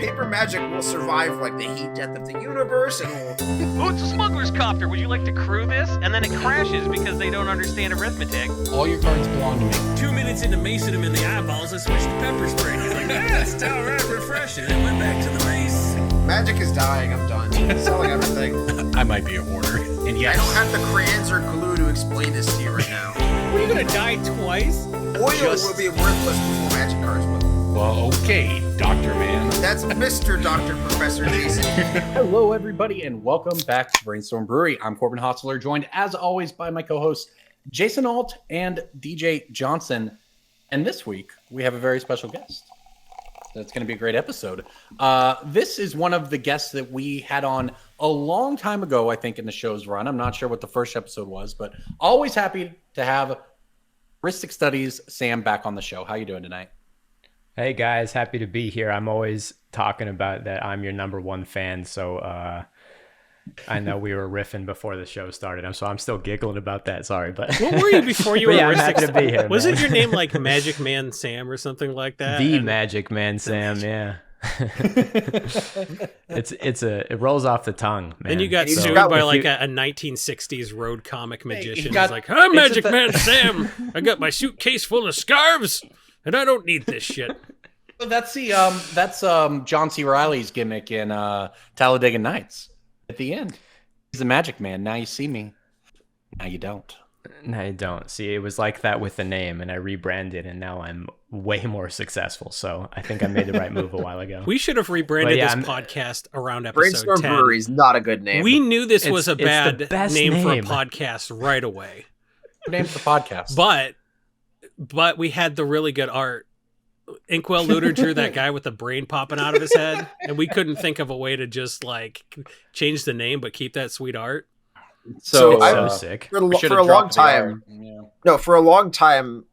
paper magic will survive like the heat death of the universe, and will... Oh, it's a smuggler's copter. Would you like to crew this? And then it crashes because they don't understand arithmetic. All your cards belong to me. 2 minutes into macing him in the eyeballs, I switched to pepper spray. He's like, it's all right, refreshing. And went back to the mace. Magic is dying. I'm done. Selling everything. I might be a hoarder. And yes, I don't have the crayons or glue to explain this to you right now. What, are you gonna die twice? Oil will be worthless before magic cards will. well, okay, Dr. Man. That's Mr. Dr. Professor Jason. Hello, everybody, and welcome back to Brainstorm Brewery. I'm Corbin Hostler, joined as always by my co-hosts Jason Alt and DJ Johnson. And this week we have a very special guest. That's going to be a great episode. This is one of the guests that we had on a long time ago, I think, in the show's run. I'm not sure what the first episode was, but always happy to have Rhystic Studies Sam back on the show. How you doing tonight? Hey guys, happy to be here. I'm always talking about that I'm your number one fan, so I know we were riffing before the show started, so I'm still giggling about that. Sorry, but What were you before you were yeah, I'm Rhystic happy to be here. Wasn't man. your name like Magic Man Sam or something like that? The Magic Man Sam? Yeah. It rolls off the tongue, man. And you got So- sued got by with like a 1960s road comic magician. got- He's like, I'm it's Magic a- Man Sam. I got my suitcase full of scarves, and I don't need this shit. Well, that's John C. Reilly's gimmick in Talladega Nights. At the end, he's the Magic Man. Now you see me. Now you don't. No, you don't. See, it was like that with the name, and I rebranded, and now I'm way more successful. So I think I made the right move a while ago. We should have rebranded But yeah, this I'm- podcast around episode Brainstorm 10. Brewery is not a good name. We knew this It's- was a it's the bad best name for a name. podcast right away. Name for the podcast. But we had the really good art. Inkwell Looter drew that guy with the brain popping out of his head, and we couldn't think of a way to just like change the name but keep that sweet art. So So I- sick. for a We should've long dropped the time. art. Yeah. No, for a long time,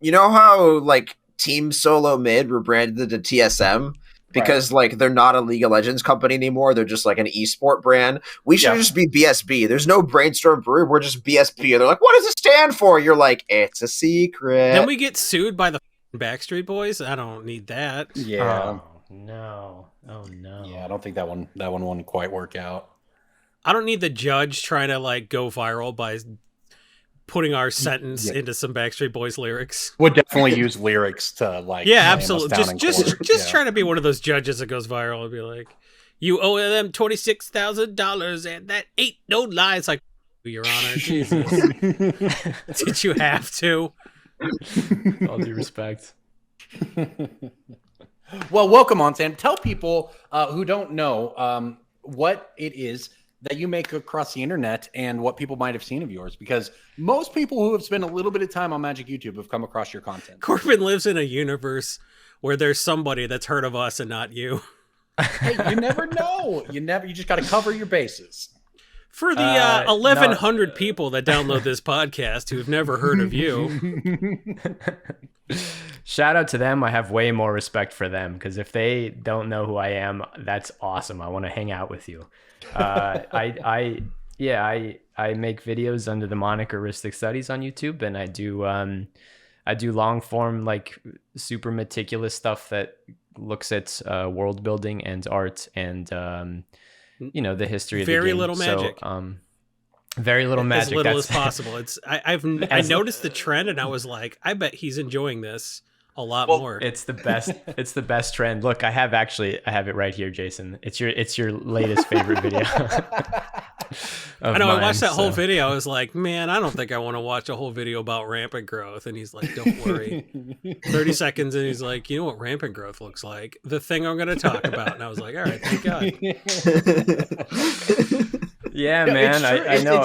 you know how like Team Solo Mid rebranded to TSM because like they're not a League of Legends company anymore. They're just like an esport brand. We should Yeah. just be BSB. There's no Brainstorm Brewery. We're just BSB. And they're like, what does it stand for? You're like, it's a secret. Then we get sued by the Backstreet Boys. I don't need that. Yeah. Oh no. Oh no. Yeah, I don't think that one wouldn't quite work out. I don't need the judge trying to like go viral by putting our sentence into some Backstreet Boys lyrics. Would definitely use lyrics to like. Yeah, lay 'em absolutely. down in Just court. Yeah. try to be one of those judges that goes viral and be like, "You owe them $26,000, and that ain't no lie." It's like, Your Honor, Jesus, did you have to? All due respect. Well, welcome on, Sam. Tell people who don't know what it is that you make across the internet and what people might have seen of yours, because most people who have spent a little bit of time on Magic YouTube have come across your content. Corbin lives in a universe where there's somebody that's heard of us and not you. Hey, you never know. You just got to cover your bases. For the 1,100 people that download this podcast who've never heard of you, Shout out to them. I have way more respect for them because if they don't know who I am, that's awesome. I want to hang out with you. I make videos under the moniker Rhystic Studies on YouTube, and I do long form, like super meticulous stuff that looks at world building and art and the history of the game. Very little magic. So, very little magic. as little That's as possible. I noticed the trend, and I was like, I bet he's enjoying this a lot more. It's the best. It's the best trend. Look, I have it right here, Jason. It's your latest favorite video. I know. I watched that whole video. I was like, man, I don't think I want to watch a whole video about rampant growth. And he's like, don't worry. 30 seconds, and he's like, you know what rampant growth looks like? The thing I'm going to talk about. And I was like, all right, thank God. Yeah, man. I know.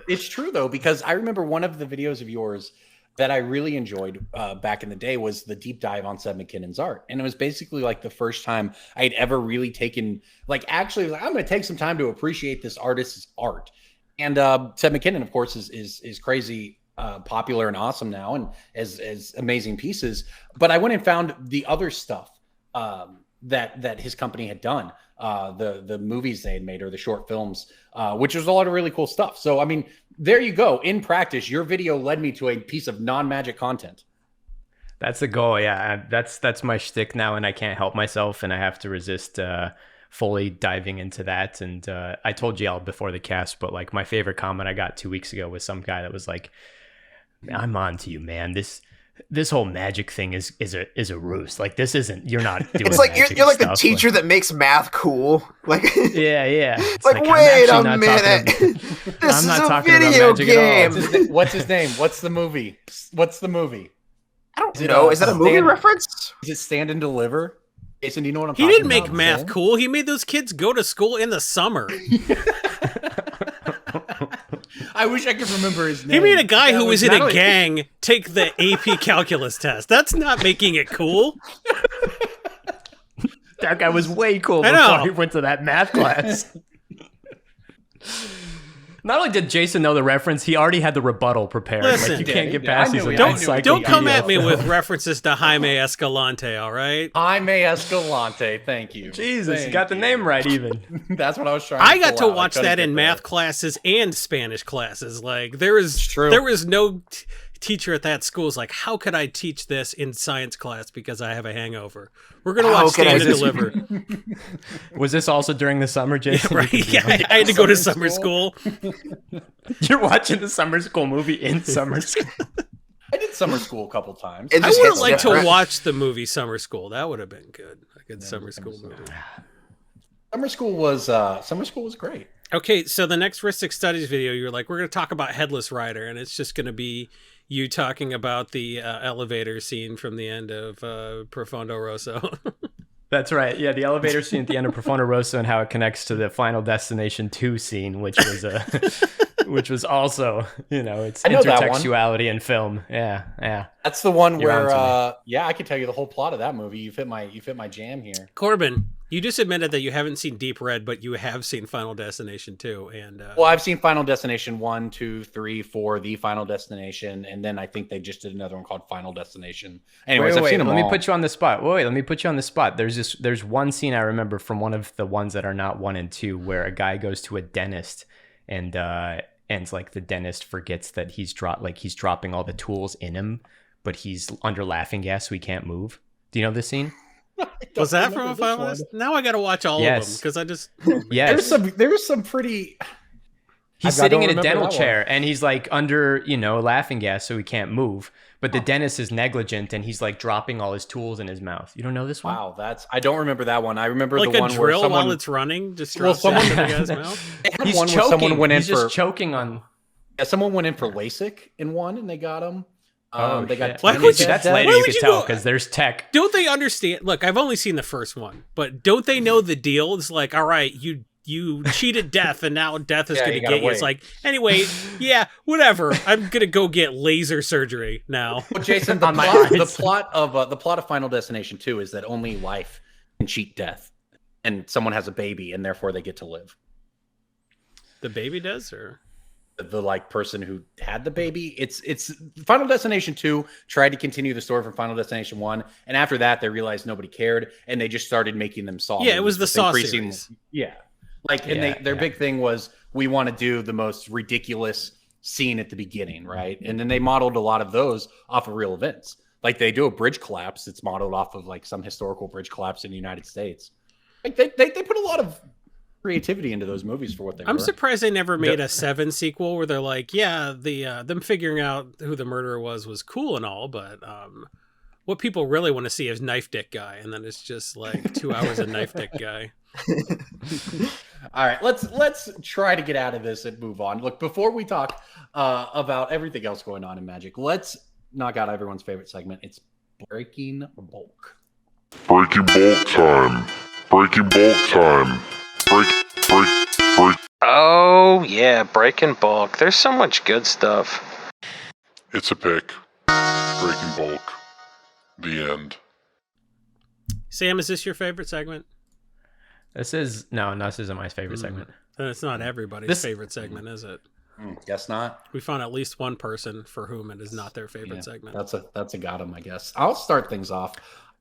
It's true though, because I remember one of the videos of yours that I really enjoyed back in the day was the deep dive on Seb McKinnon's art. And it was basically like the first time I had ever really taken, like, actually, was like, I'm going to take some time to appreciate this artist's art. And Seb McKinnon, of course, is crazy popular and awesome now and as amazing pieces. But I went and found the other stuff that his company had done, the movies they had made or the short films, which was a lot of really cool stuff. So, I mean, there you go. In practice, your video led me to a piece of non-magic content. That's the goal. Yeah, that's my shtick now, and I can't help myself, and I have to resist fully diving into that. And I told you all before the cast, but like my favorite comment I got 2 weeks ago was some guy that was like, "I'm on to you, man. This whole magic thing is a ruse. Like this isn't. You're not doing. It's like you're like the stuff. teacher that makes math cool. Like yeah. It's like wait a minute. This I'm is not a talking about video magic at all. game. What's his name? What's the movie? I don't know. Is that a movie reference? Is it Stand and Deliver? Jason, do you know what I'm He talking didn't about? make math cool. He made those kids go to school in the summer. I wish I could remember his name. He made a guy who was in not a only- gang take the AP calculus test. That's not making it cool. That guy was way cool I before know. he went to that math class. Not only did Jason know the reference, he already had the rebuttal prepared. Listen. Like you Yeah, can't he get did. past I these knew like he- I knew he- encyclopedia. Don't come at me stuff. with references to Jaime Escalante, all right? Jaime Escalante. Thank you. Jesus, you Thank got the name right even. That's what I was trying. I got to pull out. watch couldn't that get in there. math classes and Spanish classes. Like there true. was no teacher at that school who's like, how could I teach this in science class because I have a hangover? We're gonna How watch could I Stand and just- Deliver. Was this also during the summer, Jason? Right? Yeah, I had to go to summer school. You're watching the summer school movie in summer school. I did summer school a couple times. It I just would have hits liked to different. watch the movie Summer School. That would have been good. A good summer school movie. Summer school was great. Okay, so the next Rhystic Studies video, you're like, we're going to talk about Headless Rider, and it's just going to be you talking about the elevator scene from the end of Profondo Rosso. That's right. Yeah, the elevator scene at the end of Profondo Rosso and how it connects to the Final Destination 2 scene, which was also, it's I know that one. intertextuality in film. Yeah. That's the one You're where, on I can tell you the whole plot of that movie. You fit my jam here. Corbin, you just admitted that you haven't seen Deep Red, but you have seen Final Destination 2. And Well, I've seen Final Destination 1, 2, 3, 4, The Final Destination, and then I think they just did another one called Final Destination. Anyways, I've seen them let me all. put you on the spot. Wait, let me put you on the spot. There's one scene I remember from one of the ones that are not 1 and 2 where a guy goes to a dentist and like the dentist forgets that he's dropping all the tools in him, but he's under laughing gas so he can't move. Do you know this scene? was that from a Final Destination? Now I got to watch all of them because I just... Yes. There's some pretty. He's I sitting don't in a remember dental that chair and he's like under, laughing gas so he can't move. But the dentist is negligent and he's like dropping all his tools in his mouth. You don't know this one? Wow, I don't remember that one. I remember like the a one where drill someone while it's running, just Well, drops it someone- into the guy's mouth. they had He's one where choking. someone went in He's just for choking on. yeah, someone went in for LASIK in one and they got him. They got Why tinnitus would you- That's death. later Why you would could you tell go- because there's tech. Don't they understand? Look, I've only seen the first one, but don't they know the deal? It's like, all right, you cheated death, and now death is Yeah, going you to gotta get you. It's wait. like, anyway, yeah, whatever. I'm going to go get laser surgery now. Well, Jason, On my eyes. the plot of Final Destination 2 is that only life can cheat death, and someone has a baby, and therefore they get to live. The baby does, or The person who had the baby. It's Final Destination 2 tried to continue the story from Final Destination 1, and after that they realized nobody cared, and they just started making them Saw. Yeah, it was movies the with Saw increasing- series. Yeah, their big thing was we want to do the most ridiculous scene at the beginning, right? And then they modeled a lot of those off of real events. Like they do a bridge collapse. It's modeled off of like some historical bridge collapse in the United States. Like they put a lot of creativity into those movies for what they were. I'm surprised they never made a 7 sequel where they're like, yeah, the them figuring out who the murderer was cool and all, but what people really want to see is Knife Dick Guy, and then it's just like 2 hours of Knife Dick Guy. All right, let's try to get out of this and move on. Look, before we talk about everything else going on in Magic, let's knock out everyone's favorite segment. It's Breaking Bulk. Breaking bulk time. Breaking bulk time. Break. Oh, yeah, Breaking Bulk. There's so much good stuff. It's a pick. Breaking bulk. The end. Sam, is this your favorite segment? This isn't my favorite segment. Then it's not everybody's This- favorite segment, is it? Guess not. We found at least one person for whom it is not their favorite Yeah, segment. that's a got him, I guess. I'll start things off.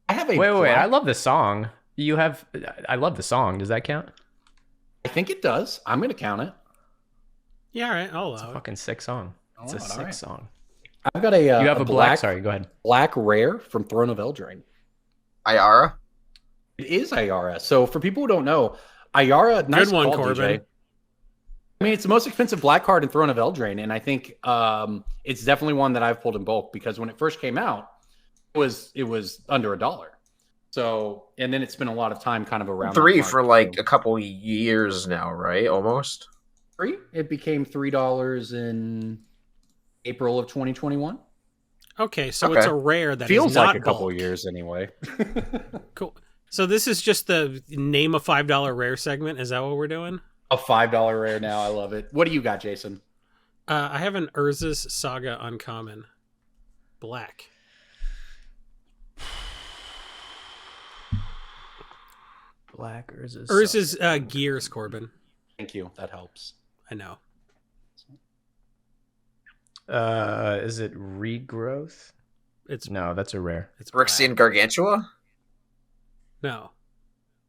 I have a Wait. I black- love the song. I love the song. Does that count? I think it does. I'm going to count it. Yeah, all right, I'll It's a allow it. fucking sick song. It's a Alright, sick alright. song. I've got a You have a black. Sorry, go ahead. Black rare from Throne of Eldraine. Ayara. It is Ayara. So for people who don't know, Ayara, nice Good one, call, Corbin. DJ. I mean, it's the most expensive black card in Throne of Eldraine, and I think it's definitely one that I've pulled in bulk because when it first came out, it was under $1. So, and then it's been a lot of time kind of around $3 for like a couple years now, right? Almost. $3. It became $3 in April of 2021. Okay, so it's a rare that feels is not like a couple bulk. years anyway. Cool. So this is just the name a $5 rare segment. Is that what we're doing? A $5 rare now. I love it. What do you got, Jason? I have an Urza's Saga Uncommon. Black. Black Urza's Gears, Corbin. Thank you. That helps. I know. Is it Regrowth? No, that's a rare. It's Phyrexian Gargantua? No.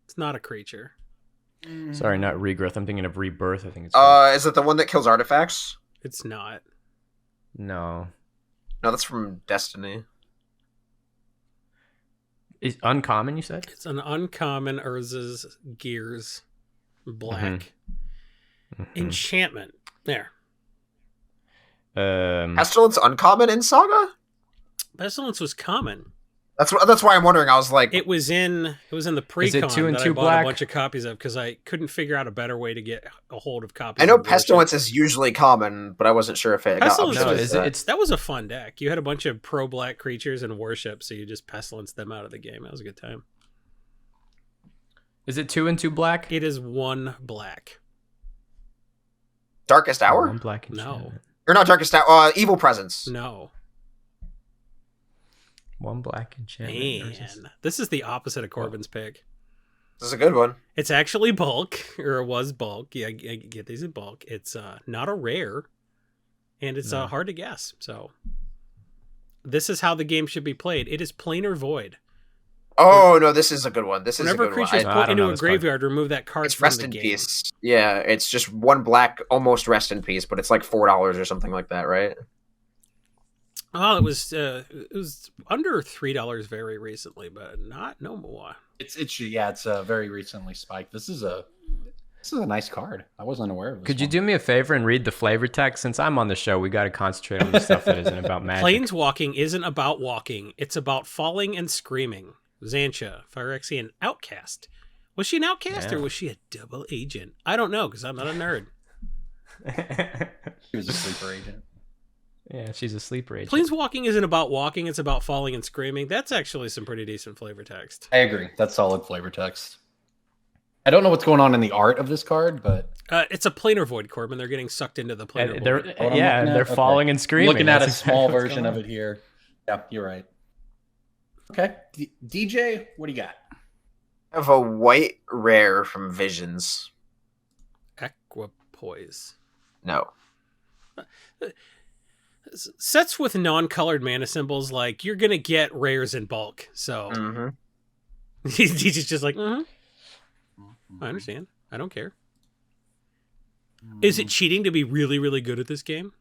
It's not a creature. Sorry, not Regrowth. I'm thinking of Rebirth. I think it's. Is it the one that kills artifacts? It's not. No. No, that's from Destiny. Is uncommon, you said? It's an uncommon Urza's Gears. Black. Enchantment. There. Pestilence uncommon in Saga? Pestilence was common. That's why I'm wondering. I was like, it was in the pre-con Is it 2 and that 2 I bought black? a bunch of copies of because I couldn't figure out a better way to get a hold of copies. I know of Pestilence Worship. is usually common, but I wasn't sure if it Pestilence got up to was, that. it's that was a fun deck. You had a bunch of pro black creatures and worship, so you just Pestilence them out of the game. That was a good time. Is it 2 and 2 black? It is 1 black. Darkest Hour? One black No. enchantment. Or not Darkest Hour, Evil Presence. No. One black enchantment. Man, this is the opposite of Corbin's pick. This is a good one. It's actually bulk, or it was bulk. Yeah, I get these in bulk. It's not a rare, and it's hard to guess. So, this is how the game should be played. It is plain or void. Oh, no, this is a good one. This is a Whenever good one. creatures I put don't into know a this card. graveyard, remove that card It's from Rest the in game. Peace. Yeah, it's just 1 black, almost Rest in Peace, but it's like $4 or something like that, right? Oh, it was under $3 very recently, but no more. It's very recently spiked. This is a nice card. I wasn't aware of this. Could you do me a favor and read the flavor text? Since I'm on the show, we got to concentrate on the stuff that isn't about magic. Planeswalking isn't about walking. It's about falling and screaming. Xantia, Phyrexian outcast. Was she an outcast or was she a double agent? I don't know because I'm not a nerd. She was a sleeper agent. Yeah, she's a sleeper agent. Planeswalking isn't about walking. It's about falling and screaming. That's actually some pretty decent flavor text. I agree. That's solid flavor text. I don't know what's going on in the art of this card, but It's a planar void, Corbin. They're getting sucked into the planar void. They're falling and screaming. looking at a That's small exactly what's version going of on. it here. Yeah, you're right. Okay, DJ, what do you got? I have a white rare from Visions. Equipoise. No. Sets with non-colored mana symbols, like, you're going to get rares in bulk. So he's just like, I understand. I don't care. Is it cheating to be really, really good at this game?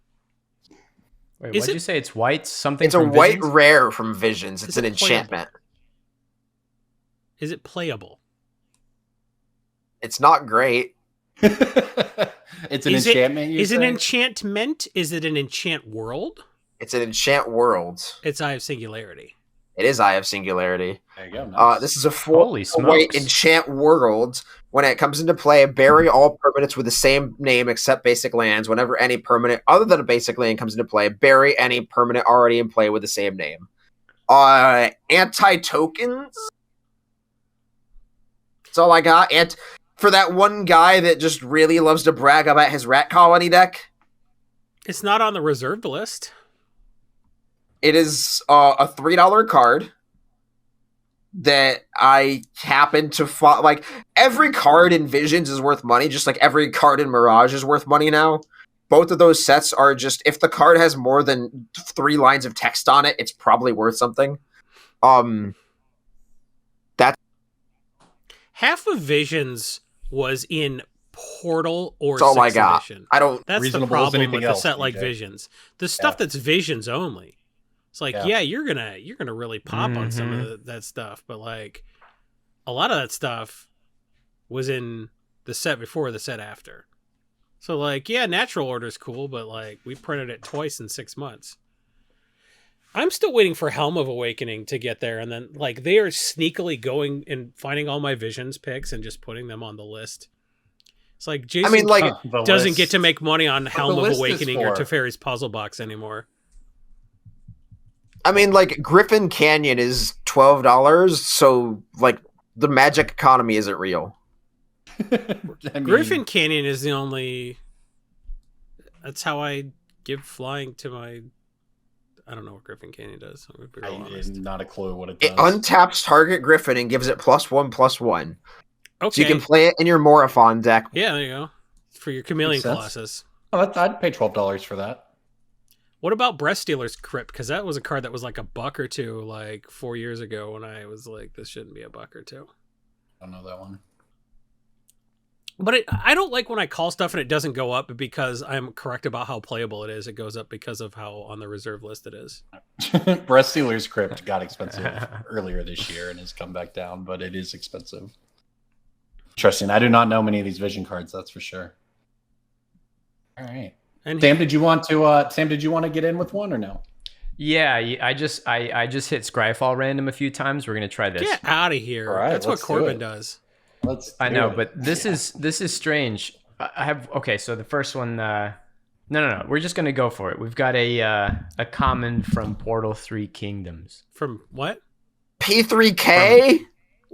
Wait, Is what'd it- you say? It's white something It's a from white Visions? rare from Visions. It's Is an it playable? enchantment. Is it playable? It's not great. It's an enchantment. Is it an enchantment? Is it an enchant world? It's an enchant world. It's Eye of Singularity. It is Eye of Singularity. There you go. Nice. This is a Holy white smokes. enchant world. When it comes into play, bury all permanents with the same name except basic lands. Whenever any permanent other than a basic land comes into play, bury any permanent already in play with the same name. Anti-tokens? That's all I got. And for that one guy that just really loves to brag about his rat colony deck, It's not on the reserved list. it is a $3 card that I happen to find. Like, every card in Visions is worth money, just like every card in Mirage is worth money now. Both of those sets are just, if the card has more than 3 lines of text on it, it's probably worth something. Half of Visions was in Portal or That's all I 6th got. edition. I don't. That's the Reasonable as problem anything with a else, set like DJ. Visions. The stuff that's Visions only. It's like, Yeah. you're gonna really pop on some of that stuff, but like a lot of that stuff was in the set before, the set after. So like, yeah, Natural Order's cool, but like we printed it twice in 6 months. I'm still waiting for Helm of Awakening to get there, and then like they are sneakily going and finding all my Visions picks and just putting them on the list. It's like Jason I mean, like, doesn't get to make money on Helm of list is Awakening or for- Teferi's Puzzle Box anymore. I mean, like, Griffin Canyon is $12, so like the magic economy isn't real. I mean, Griffin Canyon is the only. That's how I give flying to my. I don't know what Griffin Canyon does. I'm gonna be real I honest. not a clue what it does. It untaps target Griffin and gives it +1/+1. Okay. So you can play it in your Morathon deck. Yeah, there you go. For your Chameleon Makes sense. Colossus. Oh, I'd pay $12 for that. What about Breast Stealer's Crypt? Because that was a card that was like $1 or $2 like 4 years ago when I was like, this shouldn't be $1 or $2. I don't know that one. But I don't like when I call stuff and it doesn't go up because I'm correct about how playable it is. It goes up because of how on the reserve list it is. Breast Sealer's Crypt got expensive earlier this year and has come back down, but it is expensive. Interesting. I do not know many of these Vision cards, that's for sure. All right. And Sam, did you want to get in with one or no? Yeah, I just hit Scryfall random a few times. We're gonna try this. get out of here. All right, That's what let's do Corbin it. does. I know, but this is strange. I have so the first one. No. We're just gonna go for it. We've got a common from Portal 3 Kingdoms. From what? P3K?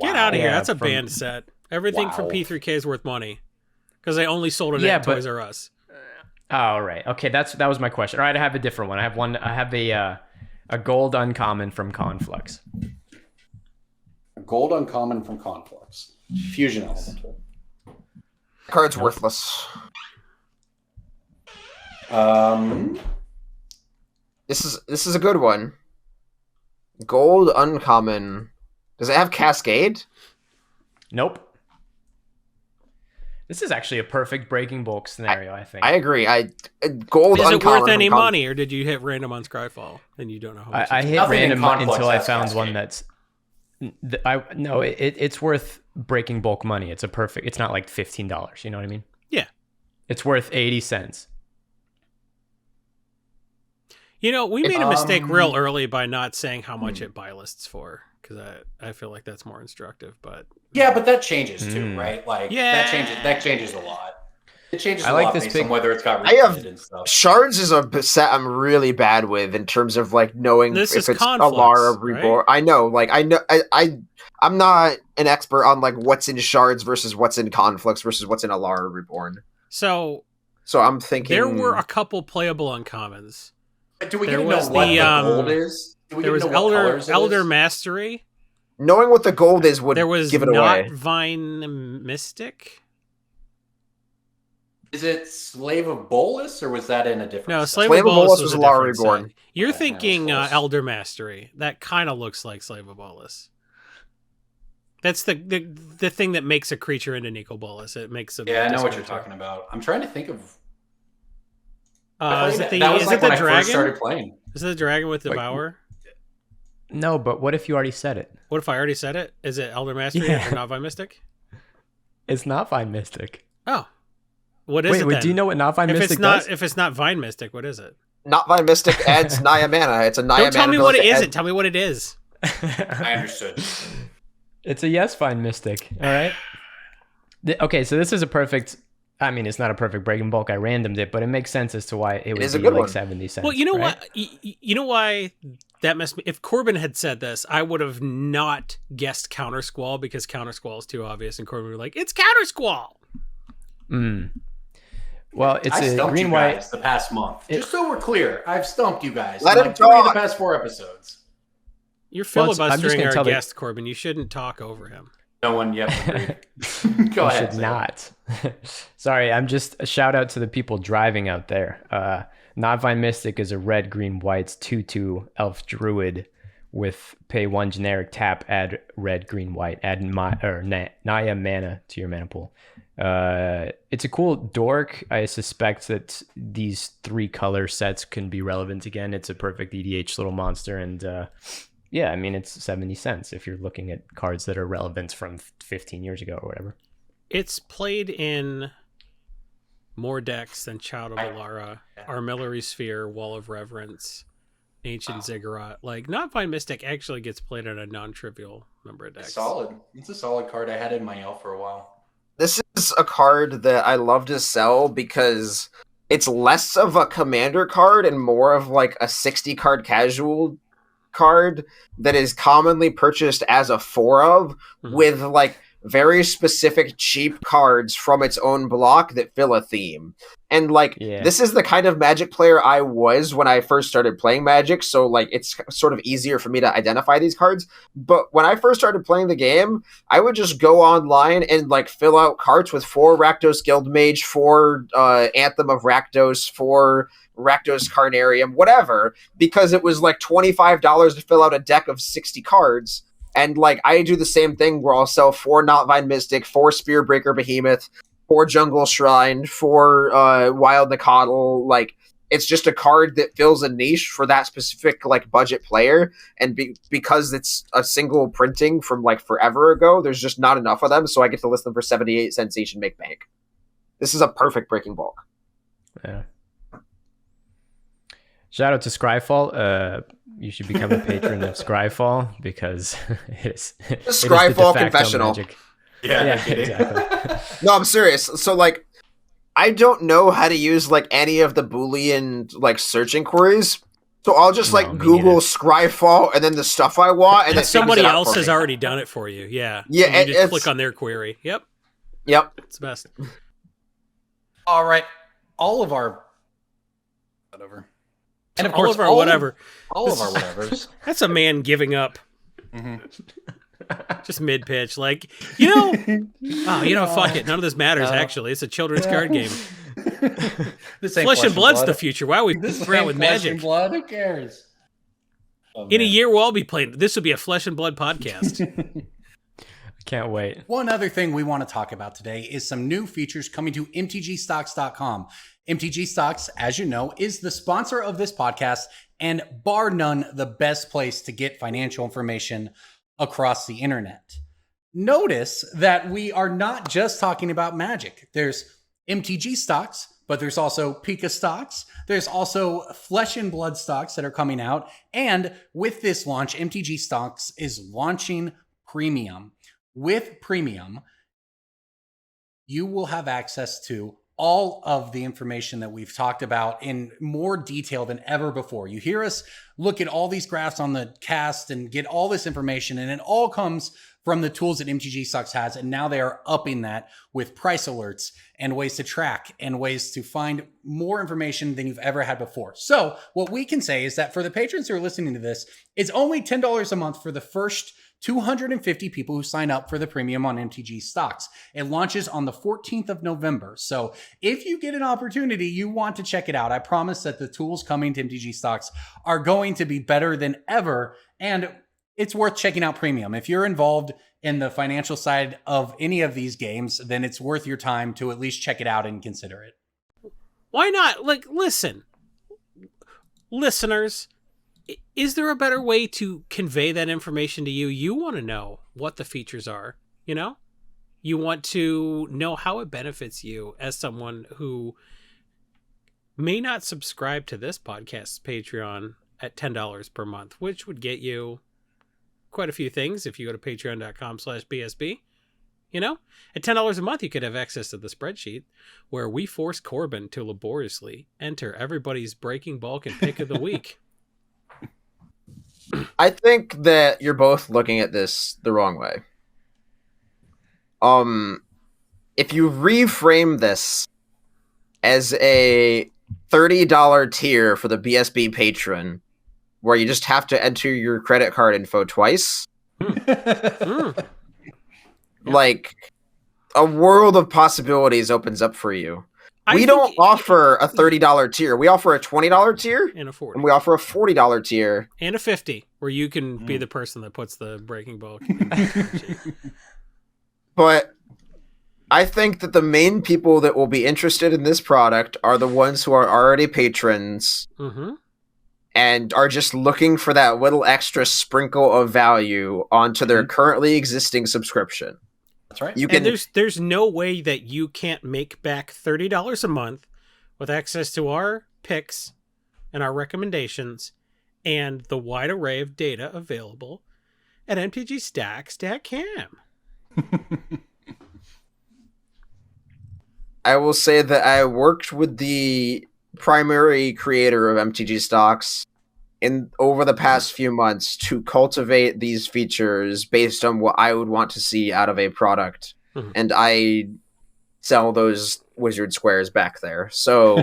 Get out of here. Yeah, That's a from- banned set. Everything from Wow. P3K is worth money. Because they only sold it Yeah, at but- Toys R Us. Oh, right. Okay, that was my question. All right, I have a different one. I have a gold uncommon from Conflux. Gold uncommon from Conflux. Fusion Elemental. Card's worthless. This is a good one. Gold uncommon. Does it have Cascade? Nope. This is actually a perfect breaking bulk scenario, I think. I agree. Gold Is it uncommon worth any from money, or did you hit random on Scryfall and you don't know how much? I it's hit Nothing in random Conflux until I has found Cascade. one that's. It's worth breaking bulk money. It's It's not like $15. You know what I mean? Yeah. It's worth 80 cents. You know, we made a mistake real early by not saying how much it buy lists for, because I feel like that's more instructive. But Yeah, but that changes too, right? Like Yeah. that changes a lot. It changes I a like lot this based big- on whether it's got I have- reprinted and stuff. Shards is a set I'm really bad with in terms of like knowing This if is it's Conflux, Alara Reborn. right? I know, like I'm not an expert on like what's in Shards versus what's in Conflicts versus what's in Alara Reborn. so So I'm thinking there were a couple playable uncommons. Do we there even know was what the, the gold is? Do we There was even know what colors it Elder is? Mastery. knowing what the gold is would There was give it not away. Vine Mystic. Is it Slave of Bolus, or was that in a different No, set? Slave Slave of of Bolus Bolus was was a Alara different Reborn. set. You're Yeah, that thinking was close. Elder Mastery. That kind of looks like Slave of Bolus. That's the thing that makes a creature into Nico Bolus. It makes a Yeah, I know what discard you're check. talking about. I'm trying to think of. Is it the that was like the when I first started dragon? playing. Is it the dragon with Wait. Devour? No, but what if you already said it? What if I already said it? Is it Elder Mastery Yeah. or not Vine Mystic? It's not Vine Mystic. Oh, what is it? Wait, Then? do you know what not Vine if Mystic it's not does? if it's not Vine Mystic, what is it? Not Vine Mystic adds Naya mana. It's a Naya Don't tell mana me what it ability that isn't. Tell me what it is. I understood. It's a yes Vine Mystic. All right. Okay, so this is a perfect. I mean, it's not a perfect breaking bulk. I randomed it, but it makes sense as to why it would is a be good like one. 70 cents. Well, you know right? what? You know why that messed me. If Corbin had said this, I would have not guessed Counter Squall because Counter Squall is too obvious, and Corbin would be like, "It's Counter Squall." Well, it's I a stumped green you white. guys the past month. Just so we're clear, I've stumped you guys. Let in him like 3 of the talk. past 4 episodes. You're Well, I'm just filibustering gonna our tell the- guest, Corbin. You shouldn't talk over him. No one yet agreed. Go You ahead. should Sam. not. Sorry, I'm just a shout out to the people driving out there. Not Vine Mystic is a red, green, whites 2/2 elf druid with pay 1 generic tap, add red, green, white, add Naya mana to your mana pool. It's a cool dork. I suspect that these 3 color sets can be relevant again. It's a perfect EDH little monster, and yeah, I mean, it's 70 cents if you're looking at cards that are relevant from 15 years ago or whatever. It's played in more decks than Child of Alara, Armillary Sphere, Wall of Reverence, Ancient Ziggurat. Like, Not Fine Mystic actually gets played on a non-trivial number of decks. Solid. It's a solid card. I had it in my L for a while. This is a card that I love to sell because it's less of a commander card and more of like a 60 card casual card that is commonly purchased as a 4 of with like very specific cheap cards from its own block that fill a theme. And like this is the kind of Magic player I was when I first started playing Magic, so like it's sort of easier for me to identify these cards. But when I first started playing the game, I would just go online and like fill out carts with 4 Rakdos Guildmage, 4 Anthem of Rakdos, 4 Rakdos Carnarium, whatever, because it was like $25 to fill out a deck of 60 cards. And like I do the same thing where I'll sell 4 Notvine Mystic, 4 Spearbreaker Behemoth, 4 Jungle Shrine, 4 Wild Nicodle. Like it's just a card that fills a niche for that specific like budget player. And because it's a single printing from like forever ago, there's just not enough of them, so I get to list them for 78 cents each and make bank. This is a perfect breaking bulk. Yeah. Shout out to Scryfall. You should become a patron of Scryfall because it's Scryfall confessional. Magic. Yeah, exactly. No, I'm serious. So like, I don't know how to use like any of the Boolean like search inquiries. So I'll just Google Scryfall and then the stuff I want, and then somebody else has already done it for you. Yeah. Yeah. You just click on their query. Yep. It's the best. All right. All of our whatever. And of all course, of our whatever. All of our whatevers. That's a man giving up. Just mid pitch, like fuck it. None of this matters. Actually, it's a children's card game. Flesh and Blood's the future. Why are we around with Magic? And Blood? Who cares? In a year, we'll all be playing. This will be a Flesh and Blood podcast. Can't wait. One other thing we want to talk about today is some new features coming to mtgstocks.com. MTG Stocks, as you know, is the sponsor of this podcast and bar none the best place to get financial information across the internet. Notice that we are not just talking about Magic. There's MTG Stocks, but there's also Pika Stocks. There's also Flesh and Blood stocks that are coming out. And with this launch, MTG Stocks is launching Premium. With Premium, you will have access to all of the information that we've talked about in more detail than ever before. You hear us look at all these graphs on the cast and get all this information, and it all comes from the tools that MTG Stocks has, and now they are upping that with price alerts and ways to track and ways to find more information than you've ever had before. So what we can say is that for the patrons who are listening to this, it's only $10 a month for the first 250 people who sign up for the premium on MTG Stocks. It launches on the 14th of November. So if you get an opportunity, you want to check it out. I promise that the tools coming to MTG Stocks are going to be better than ever. And it's worth checking out Premium. If you're involved in the financial side of any of these games, then it's worth your time to at least check it out and consider it. Why not? Like, listen, listeners, is there a better way to convey that information to you? You want to know what the features are, you know? You want to know how it benefits you as someone who may not subscribe to this podcast's Patreon at $10 per month, which would get you quite a few things if you go to patreon.com/BSB. You know, at $10 a month, you could have access to the spreadsheet where we force Corbin to laboriously enter everybody's breaking bulk and pick of the week. I think that you're both looking at this the wrong way. If you reframe this as a $30 tier for the BSB patron, where you just have to enter your credit card info twice, like a world of possibilities opens up for you. We don't offer a $30 tier. We offer a $20 tier and a $40. And we offer a $40 tier and a $50, where you can be the person that puts the breaking bulk. But I think that the main people that will be interested in this product are the ones who are already patrons and are just looking for that little extra sprinkle of value onto their currently existing subscription. That's right. And there's no way that you can't make back $30 a month with access to our picks and our recommendations and the wide array of data available at mtgstacks.com. I will say that I worked with the primary creator of MTG Stocks over the past few months to cultivate these features based on what I would want to see out of a product. And I sell those wizard squares back there. So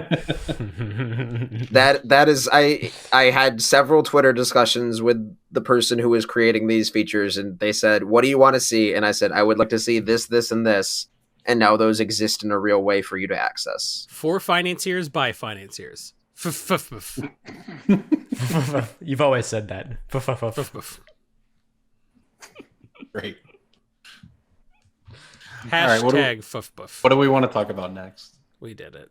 that is I had several Twitter discussions with the person who was creating these features, and they said, "What do you want to see?" And I said, "I would like to see this, this, and this." And now those exist in a real way for you to access. For financiers, by financiers. You've always said that. Great. Hashtag what do we want to talk about next? We did it.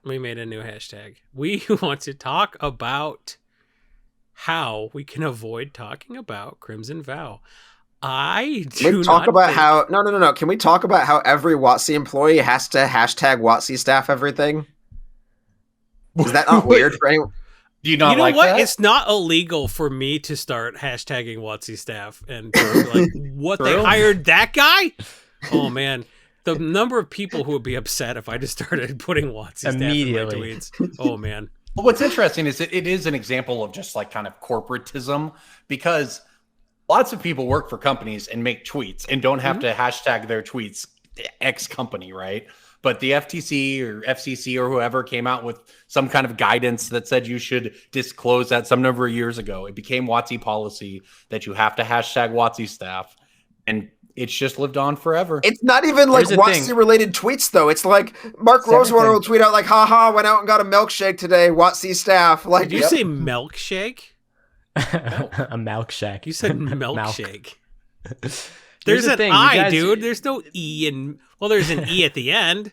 We made a new hashtag. We want to talk about how we can avoid talking about Crimson Vow. I do Can we talk not about think- how no. Can we talk about how every WotC employee has to hashtag WotC staff everything? Is that not weird for anyone? Do you not You know like what? that? It's not illegal for me to start hashtagging WotC staff and be like, what, they True. hired that guy? Oh man, the number of people who would be upset if I just started putting WotC staff in my Immediately. tweets. Oh man. Well, what's interesting is that it is an example of just like kind of corporatism, because lots of people work for companies and make tweets and don't have to hashtag their tweets X company, right? But the FTC or FCC or whoever came out with some kind of guidance that said you should disclose that some number of years ago. It became WotC policy that you have to hashtag WotC staff, and it's just lived on forever. It's not even like Here's the thing. WotC related tweets though. It's like Mark It's Rosewater everything. will tweet out like, "Haha, went out and got a milkshake today." WotC staff. Like, Did you say milkshake? A milkshake. You said milkshake. Here's There's the an thing, you I, guys- dude. There's no E in. Well, there's an E at the end.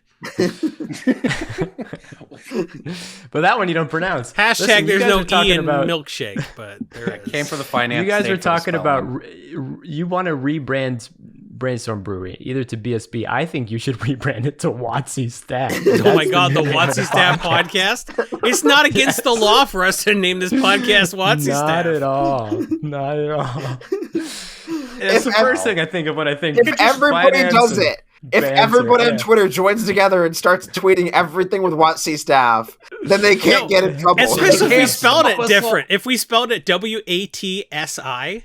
But that one you don't pronounce. Hashtag Listen, you there's guys no are talking E in about- milkshake, but there is. Came for the finance. You guys stayed are for the talking about spelling. you want to rebrand Brainstorm Brewery either to BSB. I think you should rebrand it to WotC Staff. Oh my god, the WotC Staff podcast. It's not against the law for us to name this podcast WotC Not Staff. at all. Not at all. It's the first thing I think of when I think. if everybody finance does and it, if banter, everybody on yeah. Twitter joins together and starts tweeting everything with WotC staff, then they can't No, get in trouble. Especially if we can't spelled stop it us different. If we spelled it WATSI,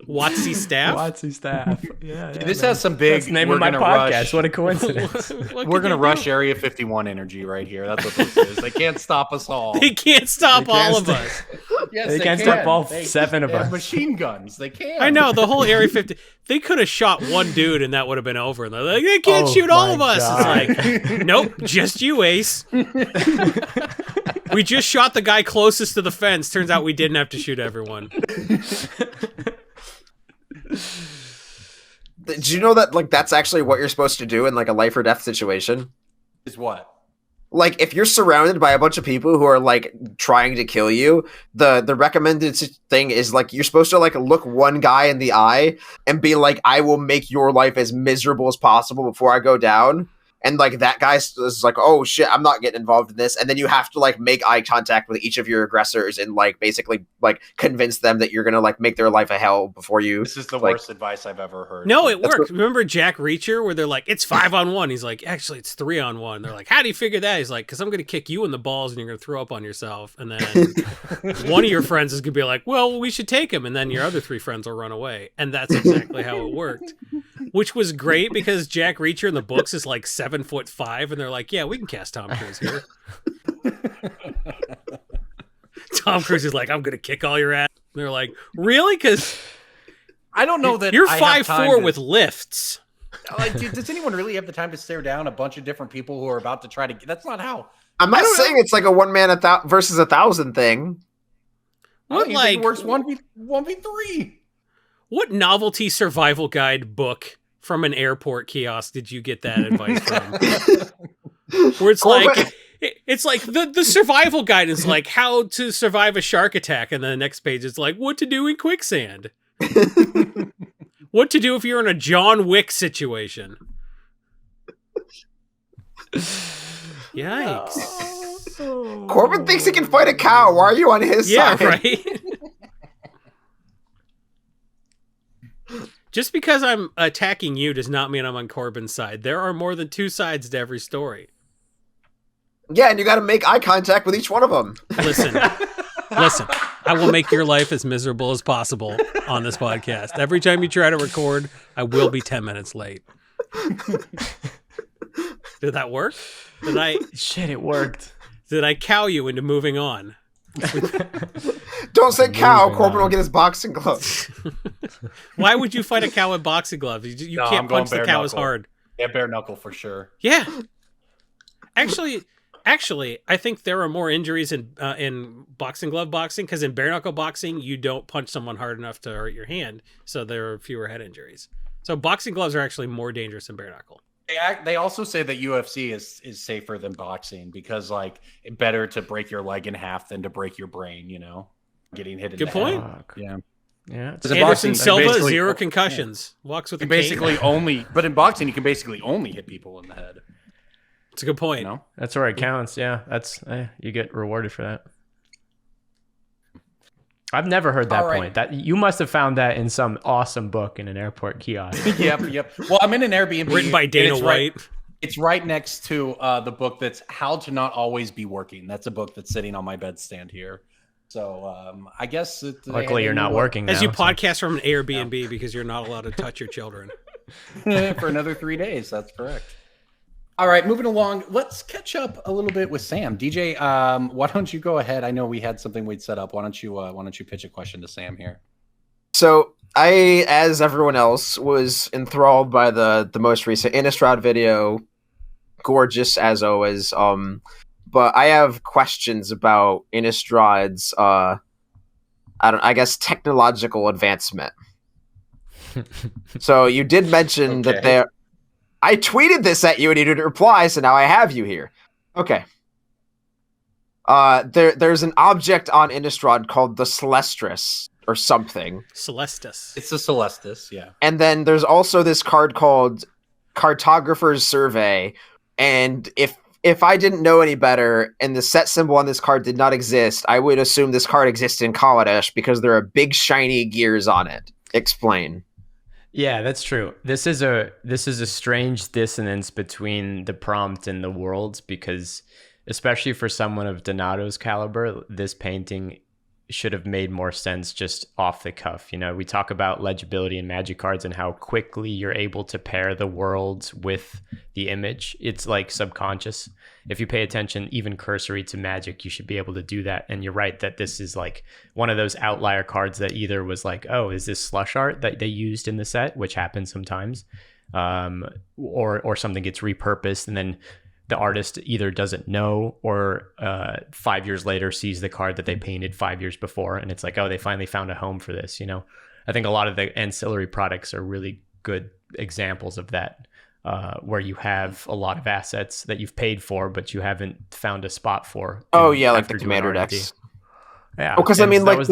WotC Staff. WotC Staff. Yeah, This man. has some big. That's the name we're of my gonna podcast. rush- What a coincidence. What We're can gonna they rush do? Area 51 energy right here. That's what this is. They can't stop us all. They can't stop They can't all of stop- us. Yes, They can't stop all They- 7 of they have us. Machine guns. They can. I know the whole Area 50. They could have shot one dude and that would have been over. And they're like, they can't Oh shoot all my of us. God. It's like, nope, just you, Ace. We just shot the guy closest to the fence. Turns out we didn't have to shoot everyone. Did you know that like that's actually what you're supposed to do in like a life or death situation? Is what? Like if you're surrounded by a bunch of people who are like trying to kill you, the recommended thing is like you're supposed to like look one guy in the eye and be like, "I will make your life as miserable as possible before I go down." And like that guy is like, "Oh shit, I'm not getting involved in this." And then you have to like make eye contact with each of your aggressors and like basically like convince them that you're gonna like make their life a hell before you. This is the like, worst advice I've ever heard. No, it That's worked. Remember Jack Reacher where they're like, it's 5-on-1. He's like, actually, it's 3-on-1. They're like, how do you figure that? He's like, because I'm going to kick you in the balls and you're going to throw up on yourself. And then one of your friends is going to be like, well, we should take him. And then your other 3 friends will run away. And that's exactly how it worked, which was great because Jack Reacher in the books is like 7'5". And they're like, yeah, we can cast Tom Cruise here. Tom Cruise is like, I'm going to kick all your ass. And they're like, really? Because I don't know that you're I have time 5'4" to- with lifts. Like, dude, does anyone really have the time to stare down a bunch of different people who are about to try to? That's not how. I'm not saying it's like a one man versus 1,000 thing. What Like like works 1v3. what novelty survival guide book from an airport kiosk did you get that advice from? Where it's like, it's like the survival guide is like how to survive a shark attack, and then the next page is like what to do in quicksand. What to do if you're in a John Wick situation. Yikes. Corbin thinks he can fight a cow. Why are you on his side? Yeah, right? Just because I'm attacking you does not mean I'm on Corbin's side. There are more than 2 sides to every story. Yeah, and you got to make eye contact with each one of them. Listen, I will make your life as miserable as possible on this podcast. Every time you try to record, I will be 10 minutes late. Did that work? Shit, it worked. Did I cow you into moving on? Don't say cow. Corbin will get his boxing gloves. Why would you fight a cow with boxing gloves? You can't punch the cow as hard. Yeah, bare knuckle for sure. Yeah. Actually, I think there are more injuries in boxing glove boxing, because in bare knuckle boxing, you don't punch someone hard enough to hurt your hand, so there are fewer head injuries. So boxing gloves are actually more dangerous than bare knuckle. They also say that UFC is safer than boxing because, like, better to break your leg in half than to break your brain, you know? Getting hit in the Good point. head. Yeah. Yeah. Anderson Silva, 0 concussions. Yeah. Walks with a cane. But in boxing, you can basically only hit people in the head. It's a good point. You know? That's where it counts. Yeah, that's you get rewarded for that. I've never heard that point. That you must have found that in some awesome book in an airport kiosk. Yep. Well, I'm in an Airbnb written by Dana White. It's right next to the book that's How to Not Always Be Working. That's a book that's sitting on my bedstand here. So I guess luckily you're not working as now, you podcast from an Airbnb because you're not allowed to touch your children for another 3 days. That's correct. All right, moving along. Let's catch up a little bit with Sam. DJ, why don't you go ahead? I know we had something we'd set up. Why don't you pitch a question to Sam here? So I, as everyone else, was enthralled by the most recent Innistrad video. Gorgeous as always. But I have questions about Innistrad's I guess technological advancement. So you did mention that there. I tweeted this at you and you didn't reply, so now I have you here. Okay. There's an object on Innistrad called the Celestris or something. Celestis. It's the Celestis, yeah. And then there's also this card called Cartographer's Survey. And if I didn't know any better and the set symbol on this card did not exist, I would assume this card exists in Kaladesh because there are big shiny gears on it. Explain. Yeah, that's true. This is a strange dissonance between the prompt and the worlds, because especially for someone of Donato's caliber, this painting should have made more sense just off the cuff. You know, we talk about legibility in Magic cards and how quickly you're able to pair the worlds with the image. It's like subconscious. If you pay attention, even cursory to Magic, you should be able to do that. And you're right that this is like one of those outlier cards that either was like, oh, is this slush art that they used in the set, which happens sometimes, or something gets repurposed and then the artist either doesn't know or 5 years later sees the card that they painted 5 years before, and it's like, oh, they finally found a home for this. You know, I think a lot of the ancillary products are really good examples of that, where you have a lot of assets that you've paid for, but you haven't found a spot for. Oh yeah, like the Commander decks. Yeah, because I mean, like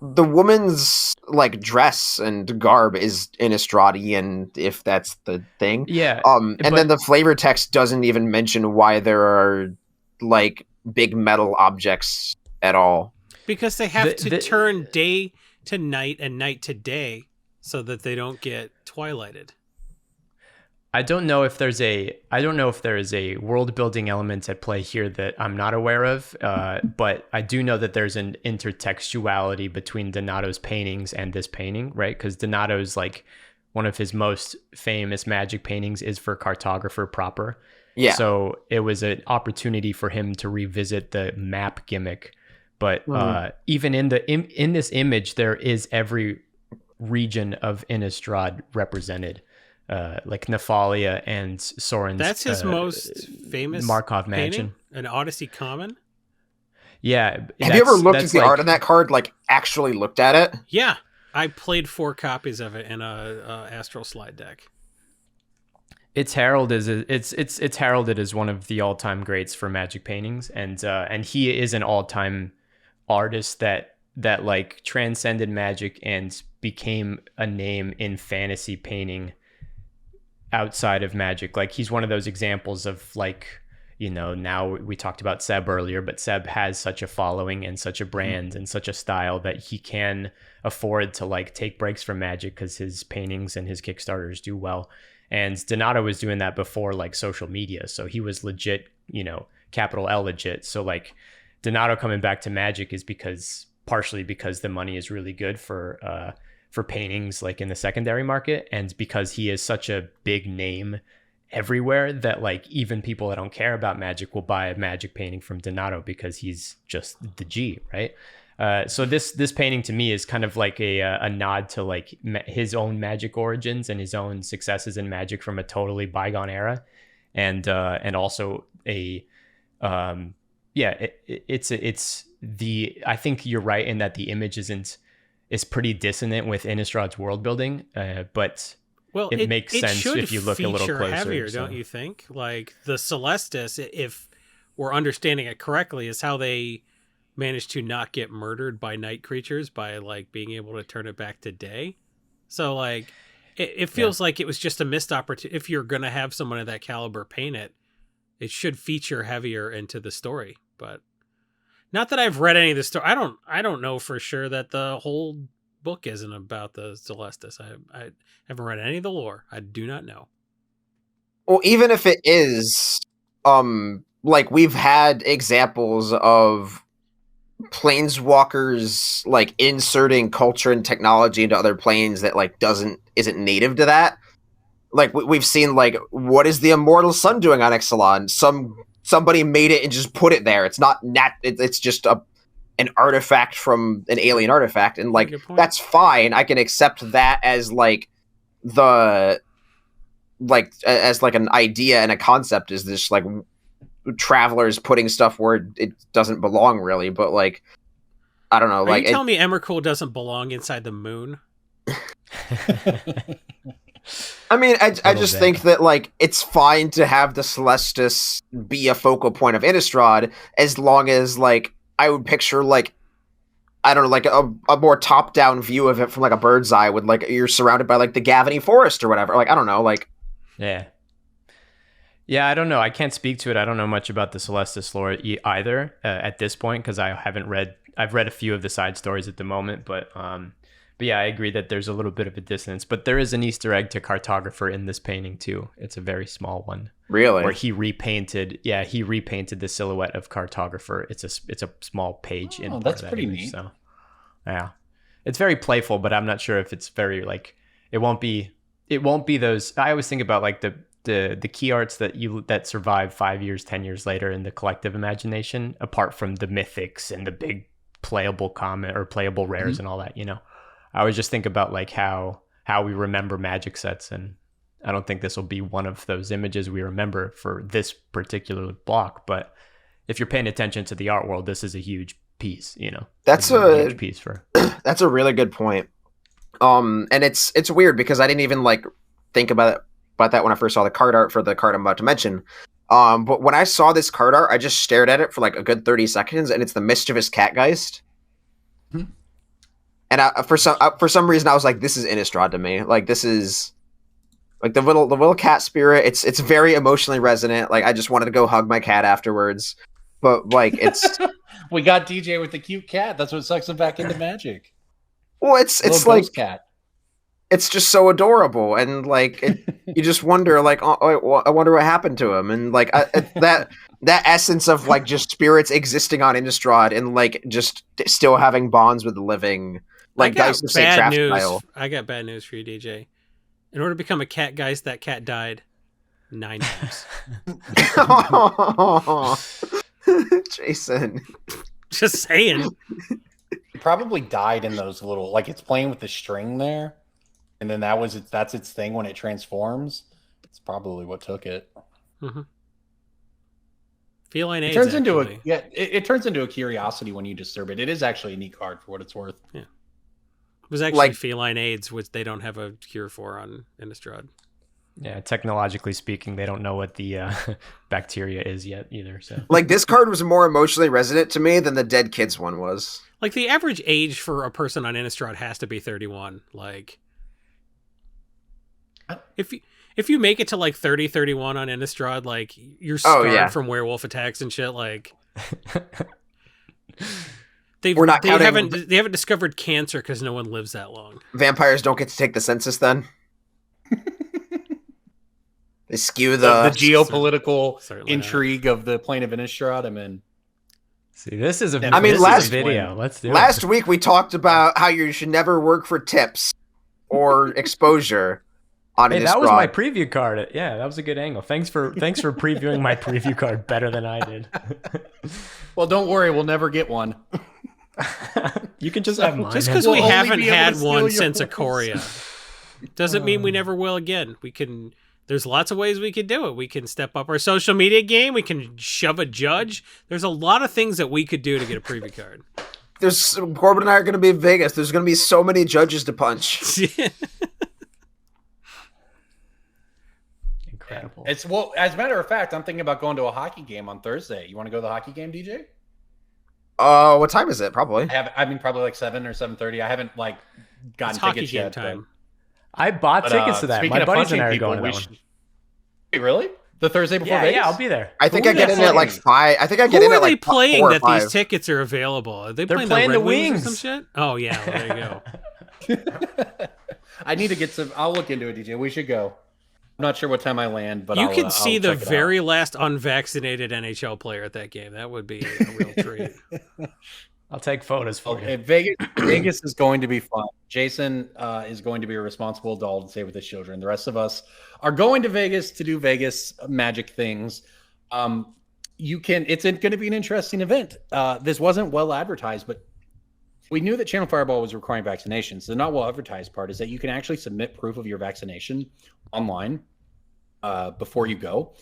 the woman's like dress and garb is Innistradian, if that's the thing. Yeah. And then the flavor text doesn't even mention why there are like big metal objects at all. Because they have to turn day to night and night to day so that they don't get twilighted. I don't know if there is a world building element at play here that I'm not aware of, but I do know that there's an intertextuality between Donato's paintings and this painting, right? Because Donato's, like, one of his most famous Magic paintings is for Cartographer proper. Yeah. So it was an opportunity for him to revisit the map gimmick. But even in this image, there is every region of Innistrad represented. Like Nephalia and Soren's. That's his most famous Markov painting? Mansion. An Odyssey Common? Yeah. Have you ever looked at the art on that card? Like, actually looked at it? Yeah. I played 4 copies of it in a Astral Slide deck. it's heralded as one of the all-time greats for Magic paintings, and he is an all-time artist that like transcended Magic and became a name in fantasy painting outside of Magic. Like, he's one of those examples of, like, you know, now we talked about Seb earlier, but Seb has such a following and such a brand and such a style that he can afford to like take breaks from Magic because his paintings and his Kickstarters do well. And Donato was doing that before like social media, so he was legit, you know, capital L legit. So like Donato coming back to Magic is partially because the money is really good for paintings like in the secondary market, and because he is such a big name everywhere that like even people that don't care about Magic will buy a Magic painting from Donato because he's just the G, right? So this painting to me is kind of like a nod to like his own Magic origins and his own successes in Magic from a totally bygone era, and also it's I think you're right in that the image is pretty dissonant with Innistrad's world building, but well, it makes sense if you look a little closer. Heavier, don't you think? Like the Celestis, if we're understanding it correctly, is how they managed to not get murdered by night creatures by like being able to turn it back to day. So like it feels like it was just a missed opportunity. If you're gonna have someone of that caliber paint it, it should feature heavier into the story. But not that I've read any of the story. I don't know for sure that the whole book isn't about the Celestis. I haven't read any of the lore. I do not know. Well, even if it is, like we've had examples of planeswalkers like inserting culture and technology into other planes that like isn't native to that. Like we've seen, like, what is the Immortal Sun doing on Ixalan? Somebody made it and just put it there. It's not it's just an artifact from an alien artifact, and like that's fine. I can accept that as like as like an idea and a concept, is this like travelers putting stuff where it doesn't belong really, but like I don't know. Are like you telling me Emrakul doesn't belong inside the moon? I mean, I just think that like it's fine to have the Celestis be a focal point of Innistrad, as long as like I would picture like I don't know, like a more top down view of it from like a bird's eye, with like you're surrounded by like the Gavany Forest or whatever. Like I don't know, like yeah, I don't know. I can't speak to it. I don't know much about the Celestis lore either at this point, because I've read a few of the side stories at the moment, but yeah, I agree that there's a little bit of a dissonance, but there is an Easter egg to Cartographer in this painting too. It's a very small one. Really? Where he repainted the silhouette of Cartographer. It's a small page in that's that pretty image, neat. So yeah. It's very playful, but I'm not sure if it's very like it won't be those. I always think about like the key arts that survive 5 years, 10 years later in the collective imagination, apart from the mythics and the big playable comment or playable rares and all that, you know. I always just think about like how we remember Magic sets, and I don't think this will be one of those images we remember for this particular block, but if you're paying attention to the art world, this is a huge piece, you know. That's a huge piece for that's a really good point. And it's weird because I didn't even like think about that when I first saw the card art for the card I'm about to mention. But when I saw this card art, I just stared at it for like a good 30 seconds, and it's the Mischievous Catgeist. And for some reason, I was like, "This is Innistrad to me. Like, this is like the little cat spirit. It's very emotionally resonant. Like, I just wanted to go hug my cat afterwards. But like, it's we got DJ with the cute cat. That's what sucks him back into Magic. Well, it's like cat. It's just so adorable, and like you just wonder, like, oh, I wonder what happened to him, and like that essence of like just spirits existing on Innistrad and like just still having bonds with the living. Like Dice of St. Traphile. I got bad news for you, DJ. In order to become a cat geist, that cat died 9 times. Jason. Just saying. It probably died in those little, like it's playing with the string there, and then that's its thing when it transforms. It's probably what took it. Mm-hmm. Feline AIDS. It turns into a curiosity when you disturb it. It is actually a neat card for what it's worth. Yeah. It was actually feline AIDS, which they don't have a cure for on Innistrad. Yeah, technologically speaking, they don't know what the bacteria is yet either. So, like, this card was more emotionally resonant to me than the Dead Kids one was. Like, the average age for a person on Innistrad has to be 31. Like, if you make it to like 30, 31 on Innistrad, like, you're scarred from werewolf attacks and shit. Like, they haven't discovered cancer because no one lives that long. Vampires don't get to take the census then. They skew the geopolitical certainly intrigue of the plane of Innistrad. I mean, see, this is a last video. Let's do it. Last week we talked about how you should never work for tips or exposure on Hey, Innistrad. that was my preview card. Yeah, that was a good angle. Thanks for previewing my preview card better than I did. Well, don't worry, we'll never get one. You can just have mine. Just because we haven't had one since Ikoria doesn't mean we never will again. There's lots of ways we could do it. We can step up our social media game. We can shove a judge. There's a lot of things that we could do to get a preview card. Corbin and I are going to be in Vegas. There's going to be so many judges to punch. Incredible. As a matter of fact, I'm thinking about going to a hockey game on Thursday. You want to go to the hockey game, DJ? What time is it? Probably. Probably like 7 or 7:30. I haven't gotten tickets yet. Time. I bought tickets to that. My buddies and I are going to that one. Wait, really? The Thursday before Vegas? Yeah, I'll be there. I think I get in at like 5. I think I get in at like 4 or 5. Who are they playing that these tickets are available? Are they They're playing playing the the Red Wings Wings or some shit? Oh yeah, well, there you go. I need to get some. I'll look into it, DJ. We should go. I'm not sure what time I land, but you I'll could see the check it very out. last unvaccinated NHL player at that game. That would be a real treat. I'll take photos for you. Vegas is going to be fun. Jason is going to be a responsible adult and stay with his children. The rest of us are going to Vegas to do Vegas magic things. It's going to be an interesting event. This wasn't well advertised, but we knew that Channel Fireball was requiring vaccinations. The not well advertised part is that you can actually submit proof of your vaccination online before you go,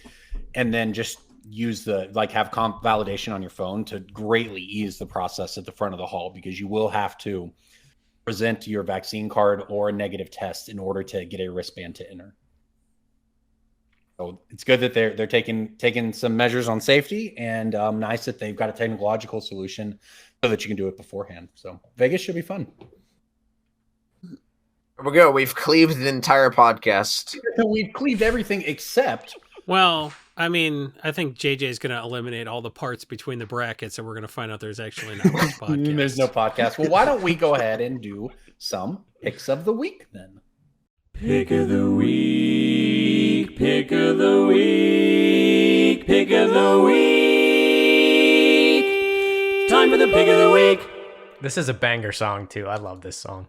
and then just use have validation on your phone to greatly ease the process at the front of the hall, because you will have to present your vaccine card or a negative test in order to get a wristband to enter. So it's good that they're taking some measures on safety, and nice that they've got a technological solution so that you can do it beforehand. So Vegas should be fun. There we go. We've cleaved the entire podcast. We've cleaved everything except. Well, I mean, I think JJ's going to eliminate all the parts between the brackets, and we're going to find out there's actually not much podcast. There's no podcast. Well, why don't we go ahead and do some picks of the week then? Pick of the week, pick of the week, pick of the week. Time for the pick of the week. This is a banger song too. I love this song.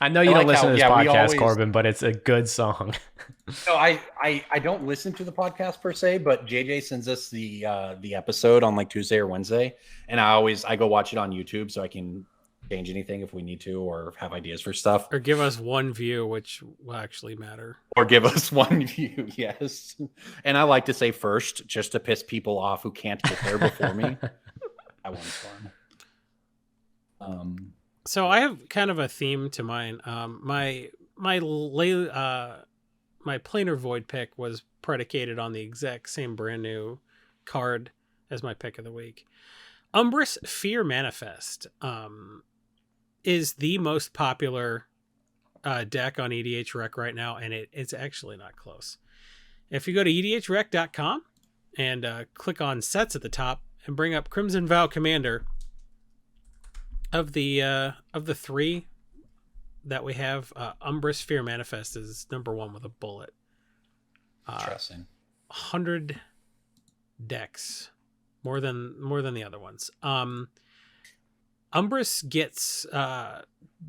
I know you don't listen to this podcast, Corbin, but it's a good song. No, I don't listen to the podcast per se, but JJ sends us the episode on like Tuesday or Wednesday, and I go watch it on YouTube so I can change anything if we need to, or have ideas for stuff, or give us one view, which will actually matter. Or give us one view, yes. And I like to say first, just to piss people off who can't get there before me. That one's fun. So I have kind of a theme to mine. My Planar Void pick was predicated on the exact same brand new card as my pick of the week. Umbrus Fear Manifest is the most popular deck on EDH Rec right now, and it's actually not close. If you go to edhrec.com and click on sets at the top and bring up Crimson Vow Commander, of the three that we have, Umbrus Fear Manifest is number one with a bullet. Interesting. 100 decks, more than the other ones. Umbrus gets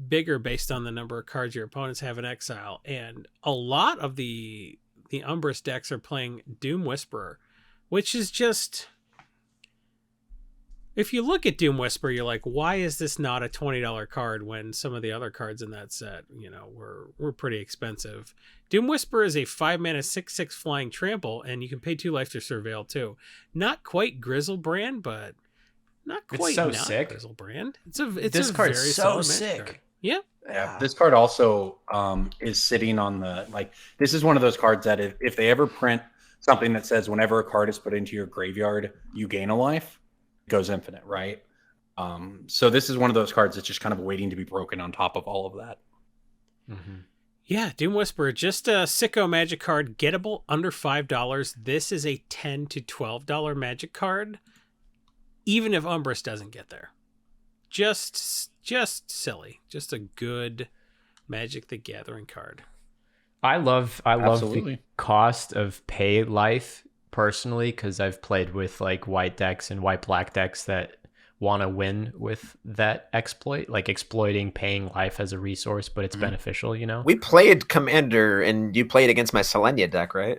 bigger based on the number of cards your opponents have in exile, and a lot of the Umbrus decks are playing Doom Whisperer, which is just. If you look at Doom Whisperer, you're like, why is this not a $20 card when some of the other cards in that set, were pretty expensive? Doom Whisperer is a 5-mana 6/6 flying trample, and you can pay 2 life to Surveil too. Not quite Grizzlebrand, but not quite it's so sick. Grizzlebrand. It's a this very card's so solid sick. card. Yeah. Yeah, this card also is sitting on the this is one of those cards that if they ever print something that says whenever a card is put into your graveyard, you gain a life, it goes infinite, right? So this is one of those cards that's just kind of waiting to be broken on top of all of that. Mm-hmm. Yeah, Doom Whisperer, just a sicko magic card, gettable under $5. This is a $10 to $12 magic card, even if Umbris doesn't get there. Just silly. Just a good Magic the Gathering card. I love Absolutely. the cost of pay life personally, because I've played with like white decks and white black decks that want to win with that exploit, like exploiting paying life as a resource, but it's beneficial, you know? We played Commander, and you played against my Selenia deck, right?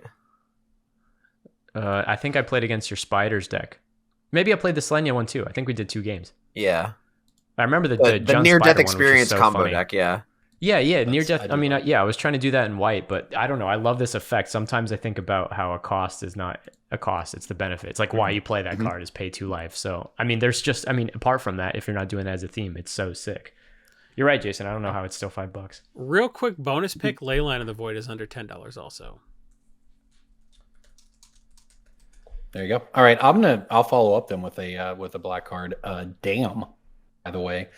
I think I played against your Spiders deck. Maybe I played the Selenia one too. I think we did 2 games. Yeah. I remember the near Spider death one, experience so combo funny. deck, yeah. Yeah, near death. I mean, I was trying to do that in white, but I don't know. I love this effect. Sometimes I think about how a cost is not a cost; it's the benefit. It's like why you play that card is pay 2 life. So I mean, apart from that, if you're not doing that as a theme, it's so sick. You're right, Jason. I don't know how it's still $5. Real quick bonus pick: Leyline of the Void is under $10 also. There you go. All right, I'll follow up then with a black card. Damn. By the way,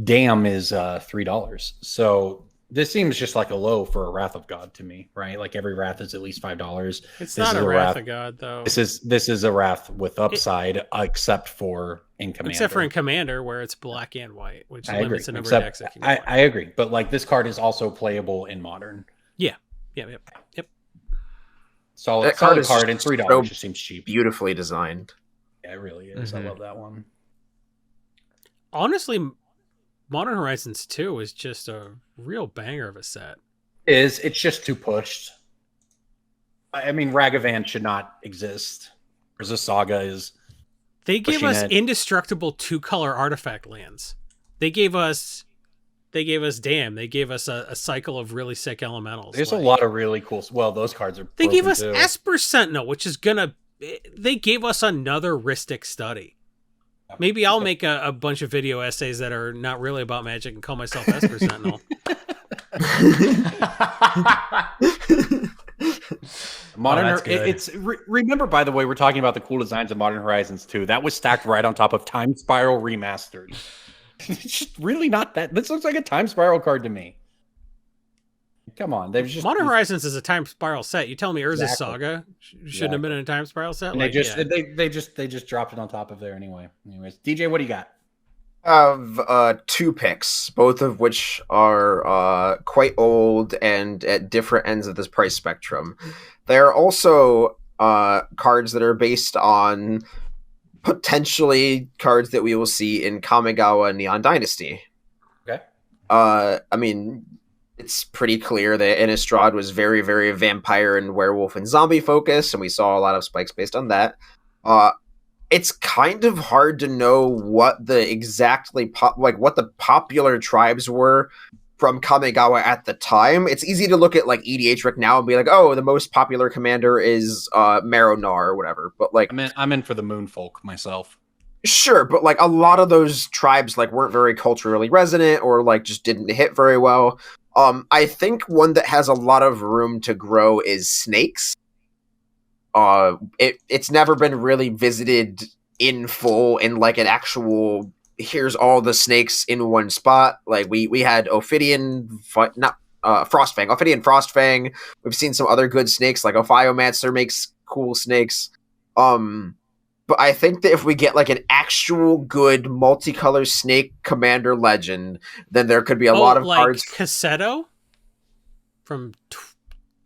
Damn is $3. So this seems just like a low for a Wrath of God to me, right? Like every Wrath is at least $5. It's not a Wrath of God though. This is a Wrath with upside, except for in Commander. Except for in Commander, where it's black and white, which I limits the agree. number of decks that can play. I agree, but like this card is also playable in Modern. Yep. Solid card card, and $3 just seems cheap. Beautifully designed. Yeah, it really is. I love that one. Honestly, Modern Horizons 2 is just a real banger of a set. It's just too pushed. I mean, Ragavan should not exist. Whereas this Saga is. They gave us indestructible 2-color artifact lands. They gave us Damn. They gave us a cycle of really sick elementals. There's a lot of really cool. Well, those cards are. They gave us too. Esper Sentinel, which is gonna. They gave us another Rhystic Study. Maybe I'll make a bunch of video essays that are not really about Magic and call myself Esper Sentinel. Remember, by the way, we're talking about the cool designs of Modern Horizons 2. That was stacked right on top of Time Spiral Remastered. It's just really not that. This looks like a Time Spiral card to me. Come on, they've just Modern Horizons is a Time Spiral set. You tell me Urza's Exactly. Saga shouldn't have been in a Time Spiral set. And Like, they just dropped it on top of there anyway. Anyways, DJ, what do you got? I have 2 picks, both of which are quite old and at different ends of this price spectrum. They're also cards that are based on potentially cards that we will see in Kamigawa Neon Dynasty. Okay. I mean, it's pretty clear that Innistrad was very, very vampire and werewolf and zombie focused, and we saw a lot of spikes based on that. It's kind of hard to know what the what the popular tribes were from Kamigawa at the time. It's easy to look at like EDH Rick now and be like, oh, the most popular commander is Maronar or whatever. But like, I'm in for the Moonfolk myself. Sure, but like a lot of those tribes like weren't very culturally resonant or like just didn't hit very well. I think one that has a lot of room to grow is Snakes. It's never been really visited in full in like an actual here's all the snakes in one spot. Like we had Ophidian Frostfang. We've seen some other good snakes like Ophiomancer makes cool snakes. But I think that if we get like an actual good multicolor snake commander legend, then there could be a lot of cards. Cassetto from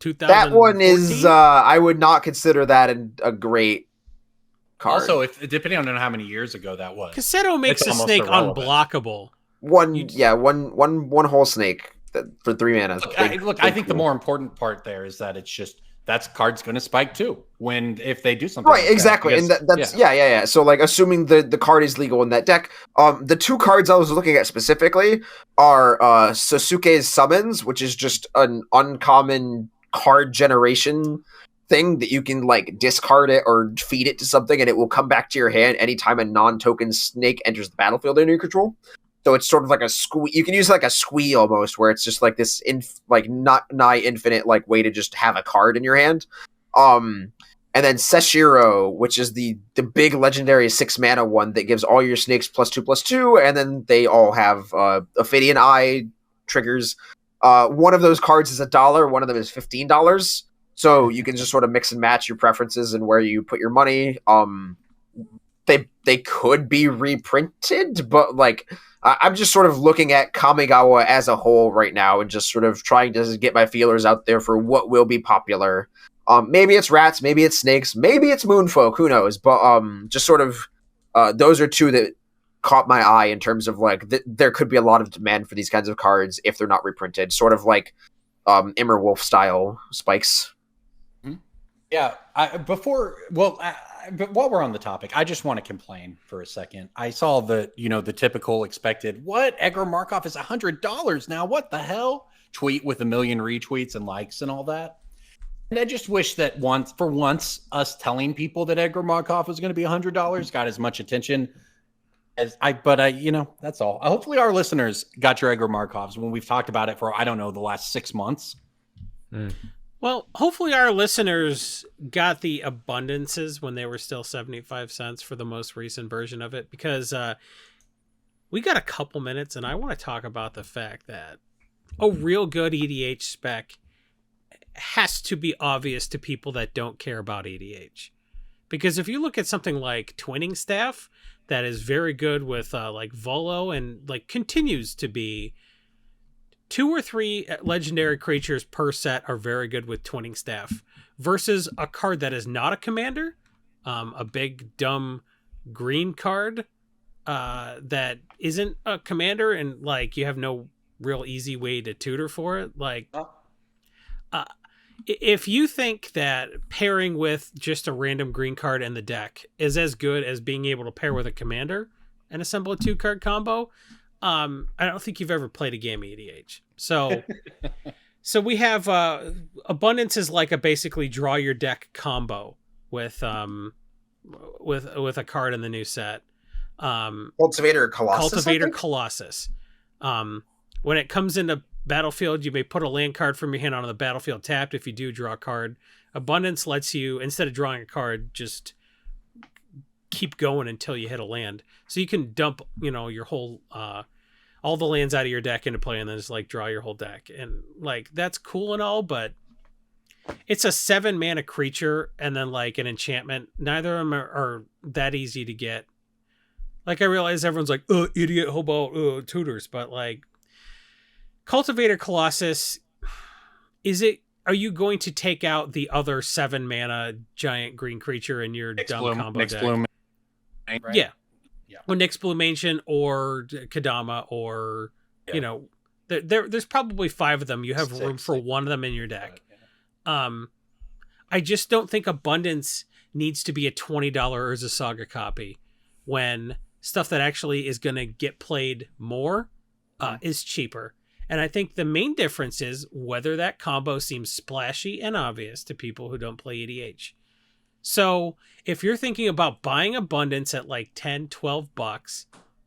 2000. That one is I would not consider that a great card. Also, depending on how many years ago that was, Cassetto makes a snake unblockable. One whole snake for 3 mana. I think the more important part there is that it's just that card's going to spike too if they do something right, like exactly, that, and that's yeah. So like, assuming the card is legal in that deck, the 2 cards I was looking at specifically are Sasuke's Summons, which is just an uncommon card generation thing that you can like discard it or feed it to something and it will come back to your hand anytime a non-token snake enters the battlefield under your control. So it's sort of like a squee. You can use like a squee almost, where it's just like this like not nigh infinite like way to just have a card in your hand. And then Seshiro, which is the big legendary 6 mana one that gives all your snakes +2/+2, and then they all have Ophidian Eye triggers. One of those cards is $1, one of them is $15. So you can just sort of mix and match your preferences and where you put your money. They could be reprinted, but like I'm just sort of looking at Kamigawa as a whole right now and just sort of trying to get my feelers out there for what will be popular. Maybe it's rats, maybe it's snakes, maybe it's moonfolk, who knows? But just sort of those are two that caught my eye in terms of like there could be a lot of demand for these kinds of cards if they're not reprinted, sort of like Immerwolf style spikes. Yeah, but while we're on the topic, I just want to complain for a second. I saw the typical expected, what, Edgar Markov is $100 now, what the hell? Tweet with 1 million retweets and likes and all that. And I just wish that for once, us telling people that Edgar Markov was going to be $100 got as much attention as that's all. Hopefully our listeners got your Edgar Markovs when we've talked about it for, I don't know, the last 6 months. Well, hopefully our listeners got the abundances when they were still 75 cents for the most recent version of it, because we got a couple minutes and I want to talk about the fact that a real good EDH spec has to be obvious to people that don't care about EDH. Because if you look at something like Twinning Staff, that is very good with like Volo and like continues to be 2 or 3 legendary creatures per set are very good with Twinning Staff, versus a card that is not a commander, a big dumb green card that isn't a commander, and like you have no real easy way to tutor for it. Like, if you think that pairing with just a random green card in the deck is as good as being able to pair with a commander and assemble a 2-card combo, I don't think you've ever played a game of EDH. So we have Abundance is like a basically draw your deck combo with a card in the new set. Cultivator Colossus. When it comes into battlefield, you may put a land card from your hand onto the battlefield tapped. If you do, draw a card. Abundance lets you, instead of drawing a card, just keep going until you hit a land. So you can dump, your whole all the lands out of your deck into play and then just like draw your whole deck. And like that's cool and all, but it's a 7 mana creature and then like an enchantment. Neither of them are that easy to get. Like I realize everyone's like, oh, idiot, how about tutors? But like Cultivator Colossus, are you going to take out the other 7 mana giant green creature in your dumb combo deck? Right? Yeah. Or Nyx Bloom Ancient or Kadama or, there's probably 5 of them. You have room for 1 of them in your deck. I just don't think Abundance needs to be a $20 Urza Saga copy when stuff that actually is going to get played more is cheaper. And I think the main difference is whether that combo seems splashy and obvious to people who don't play EDH. So if you're thinking about buying Abundance at like $10-$12,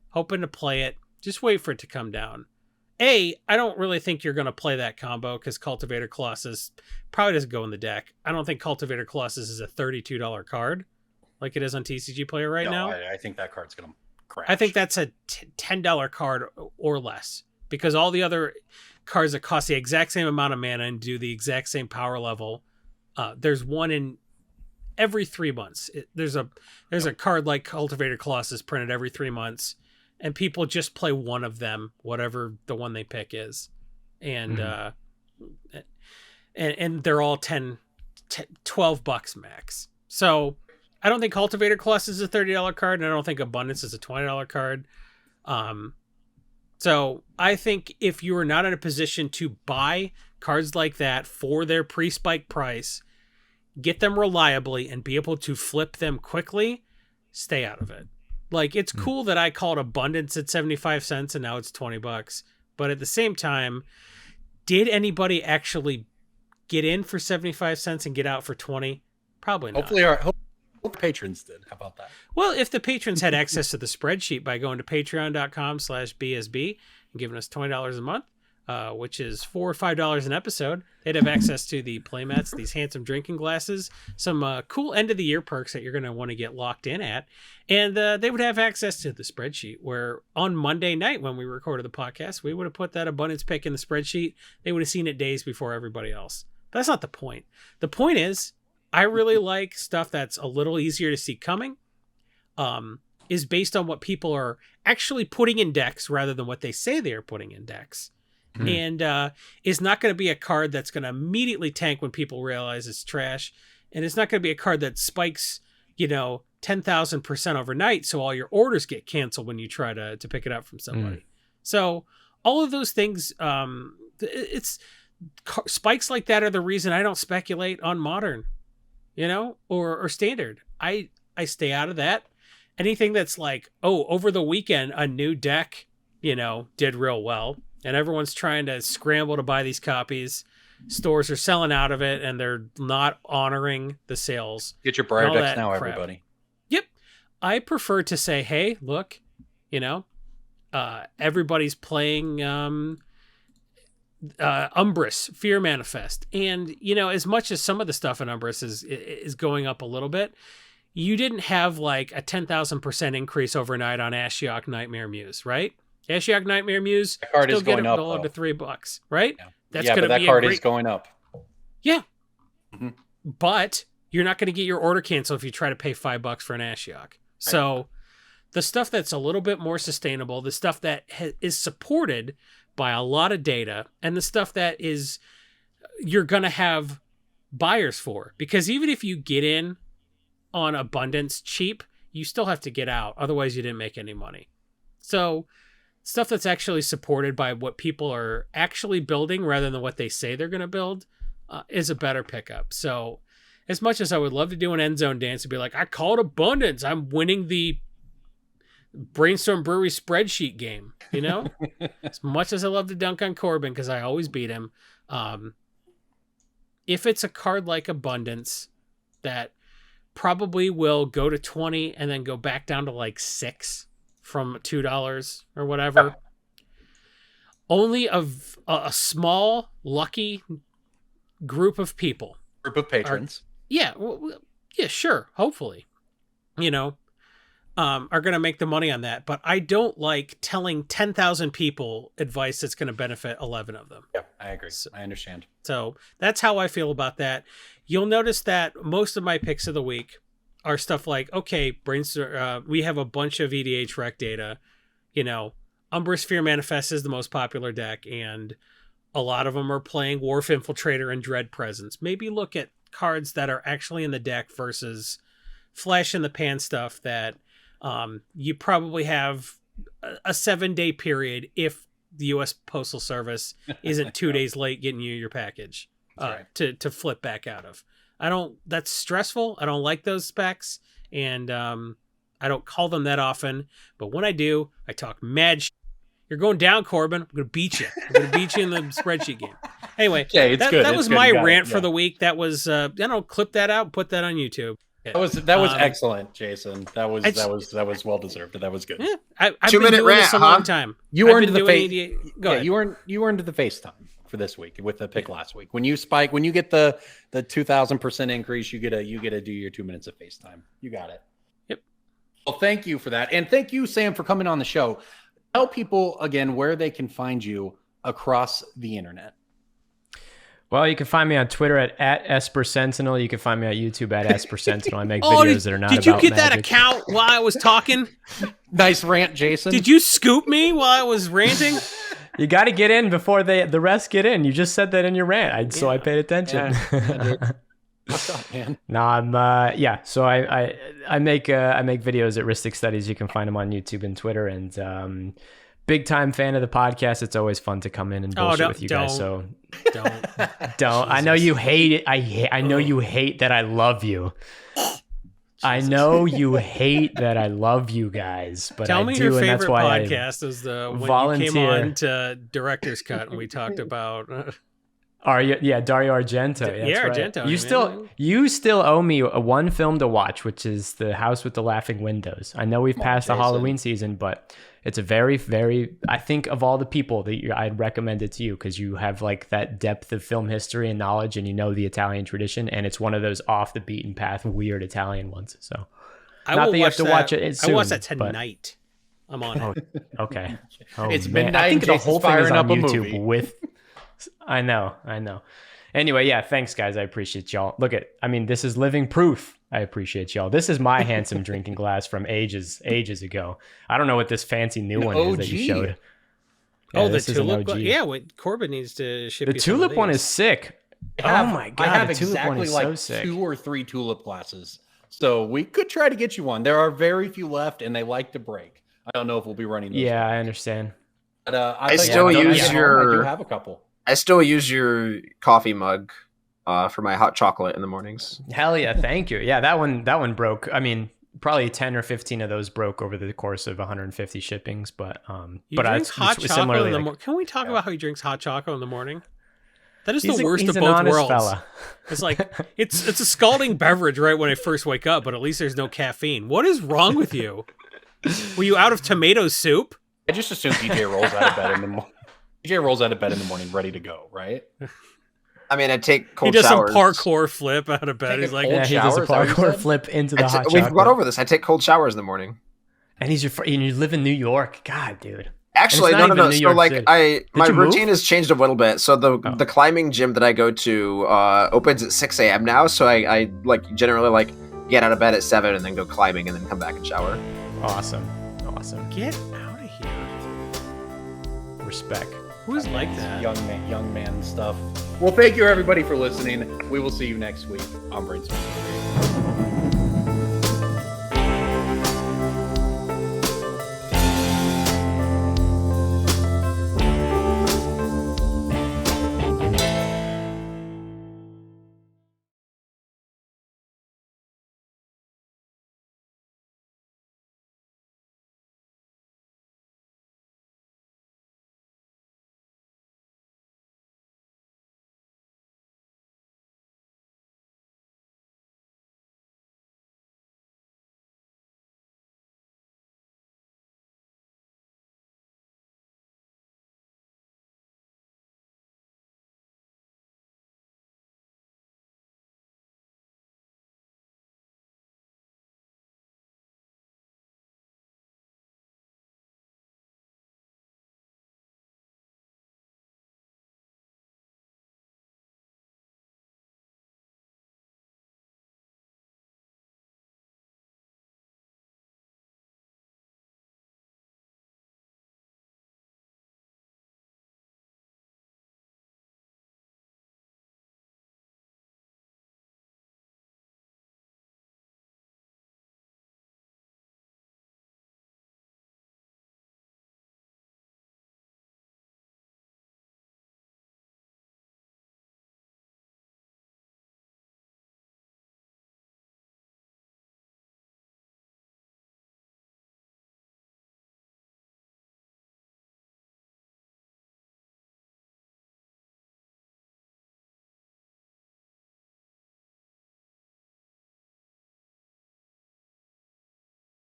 hoping to play it, just wait for it to come down. I don't really think you're going to play that combo because Cultivator Colossus probably doesn't go in the deck. I don't think Cultivator Colossus is a $32 card like it is on TCG Player now. I think that card's going to crash. I think that's a $10 card or less, because all the other cards that cost the exact same amount of mana and do the exact same power level, there's one in every 3 months. There's a card like Cultivator Colossus printed every 3 months, and people just play one of them, whatever the one they pick is, and and they're all $12 max. So I don't think Cultivator Colossus is a $30 card, and I don't think Abundance is a $20 card. So I think if you are not in a position to buy cards like that for their pre-spike price, get them reliably and be able to flip them quickly, stay out of it. Like, it's cool that I called Abundance at 75 cents and now it's $20. But at the same time, did anybody actually get in for 75 cents and get out for 20? Probably not. Hopefully What the patrons did. How about that? Well, if the patrons had access to the spreadsheet by going to patreon.com/BSB and giving us $20 a month, which is $4 or $5 an episode, they'd have access to the Playmats, these handsome drinking glasses, some cool end of the year perks that you're going to want to get locked in at. And they would have access to the spreadsheet where on Monday night when we recorded the podcast, we would have put that abundance pick in the spreadsheet. They would have seen it days before everybody else. But that's not the point. The point is, I really like stuff that's a little easier to see coming, is based on what people are actually putting in decks rather than what they say they are putting in decks. And is not going to be a card that's going to immediately tank when people realize it's trash. And it's not going to be a card that spikes, 10,000% overnight. So all your orders get canceled when you try to pick it up from somebody. So all of those things, it's spikes like that are the reason I don't speculate on modern, or standard. I stay out of that. Anything that's like, over the weekend, a new deck, did real well. And everyone's trying to scramble to buy these copies. Stores are selling out of it, and they're not honoring the sales. Get your Briar decks now, crap. Everybody. Yep. I prefer to say, hey, look, everybody's playing Umbrus, Fear Manifest. And, as much as some of the stuff in Umbrus is going up a little bit, you didn't have like a 10,000% increase overnight on Ashiok Nightmare Muse, right? Ashiok Nightmare Muse, that card still is going get it up below to $3, right? Yeah, That's but that card is going up. Yeah. Mm-hmm. But you're not going to get your order canceled if you try to pay $5 for an Ashiok. So the stuff that's a little bit more sustainable, the stuff that is supported by a lot of data, and the stuff that is you're going to have buyers for. Because even if you get in on abundance cheap, you still have to get out. Otherwise, you didn't make any money. So stuff that's actually supported by what people are actually building rather than what they say they're going to build is a better pickup. So as much as I would love to do an end zone dance and be like, I call it abundance, I'm winning the Brainstorm Brewery spreadsheet game, as much as I love to dunk on Corbin because I always beat him. If it's a card like abundance that probably will go to 20 and then go back down to like 6 from $2 or whatever. Only of a small, lucky group of people. Group of patrons. Yeah, sure. Hopefully, are going to make the money on that. But I don't like telling 10,000 people advice that's going to benefit 11 of them. Yeah, I agree. I understand. So that's how I feel about that. You'll notice that most of my picks of the week are stuff like, okay, Brainstorm, we have a bunch of EDH rec data. Umbrus Fear Manifest is the most popular deck, and a lot of them are playing Wharf Infiltrator and Dread Presence. Maybe look at cards that are actually in the deck versus flash in the pan stuff that you probably have a 7-day period if the U.S. Postal Service isn't 2 days late getting you your package to flip back out of. That's stressful. I don't like those specs, and I don't call them that often, but when I do, I talk mad shit. You're going down, Corbin. I'm going to beat you. I'm going to beat you in the spreadsheet game. Anyway, that was my rant for the week. That was, clip that out, put that on YouTube. That was excellent, Jason. That was well deserved. That was good. Yeah, I've 2-minute been doing rant, this a long time. You earned the face. Go ahead. You earned the FaceTime for this week with the pick last week. When you get the 2,000% increase, you get to do your 2 minutes of FaceTime. You got it. Yep. Well, thank you for that, and thank you, Sam, for coming on the show. Tell people again where they can find you across the internet. Well, you can find me on Twitter at @EsperSentinel. You can find me on YouTube at @EsperSentinel. I make videos that are not about Did you get magic. that account while I was talking? Nice rant, Jason. Did you scoop me while I was ranting? You got to get in before the rest get in. You just said that in your rant, so I paid attention. Yeah, what's up, man? No, I'm So I make videos at Rhystic Studies. You can find them on YouTube and Twitter, and big time fan of the podcast. It's always fun to come in and bullshit with you guys. So don't. I know you hate it. I know you hate that I love you. I know you hate that I love you guys, but Tell I me do, your and favorite that's why podcast is the when volunteer. you came on to Director's Cut and we talked about Yeah, Dario Argento. Yeah, That's right. Argento. You still owe me one film to watch, which is The House with the Laughing Windows. I know we've passed the Halloween season, but it's a very, very. I think of all the people that I'd recommend it to you because you have like that depth of film history and knowledge, and you know the Italian tradition, and it's one of those off the beaten path, weird Italian ones. So, not that you have to watch it soon. I watch that tonight. I'm on it. Okay. It's man. midnight. I think the whole thing is on YouTube movie. with. I know. Anyway, yeah, thanks guys. I appreciate y'all. This is living proof. I appreciate y'all. This is my handsome drinking glass from ages ago. I don't know what this fancy new one is that you showed. Yeah, the tulip. Yeah, Corbin needs to ship. The tulip one is sick. Oh my god, I have the tulip one exactly is like so sick. 2 or 3 tulip glasses. So we could try to get you one. There are very few left, and they like to break. I don't know if we'll be running those. Yeah, I understand. But I still use your. I do have a couple. I still use your coffee mug for my hot chocolate in the mornings. Hell yeah, thank you. Yeah, that one broke. I mean, probably 10 or 15 of those broke over the course of 150 shippings, but drinks hot chocolate in the morning. Can we talk about how he drinks hot chocolate in the morning? That is the worst of both worlds. Fella. It's like it's a scalding beverage right when I first wake up, but at least there's no caffeine. What is wrong with you? Were you out of tomato soup? I just assume DJ rolls out of bed in the morning. DJ rolls out of bed in the morning, ready to go, right? I mean, I take cold showers. He does showers. some parkour flip out of bed. He's like, he does a parkour flip into the hot chocolate. We've gone over this. I take cold showers in the morning. And you live in New York. God, dude. Actually, no. So like, my routine has changed a little bit. So the climbing gym that I go to opens at 6 a.m. now. So I like generally like get out of bed at 7 and then go climbing and then come back and shower. Awesome. Get out of here. Respect. Who's like that? Young man stuff. Well, thank you everybody for listening. We will see you next week on Brainstorm Brewery.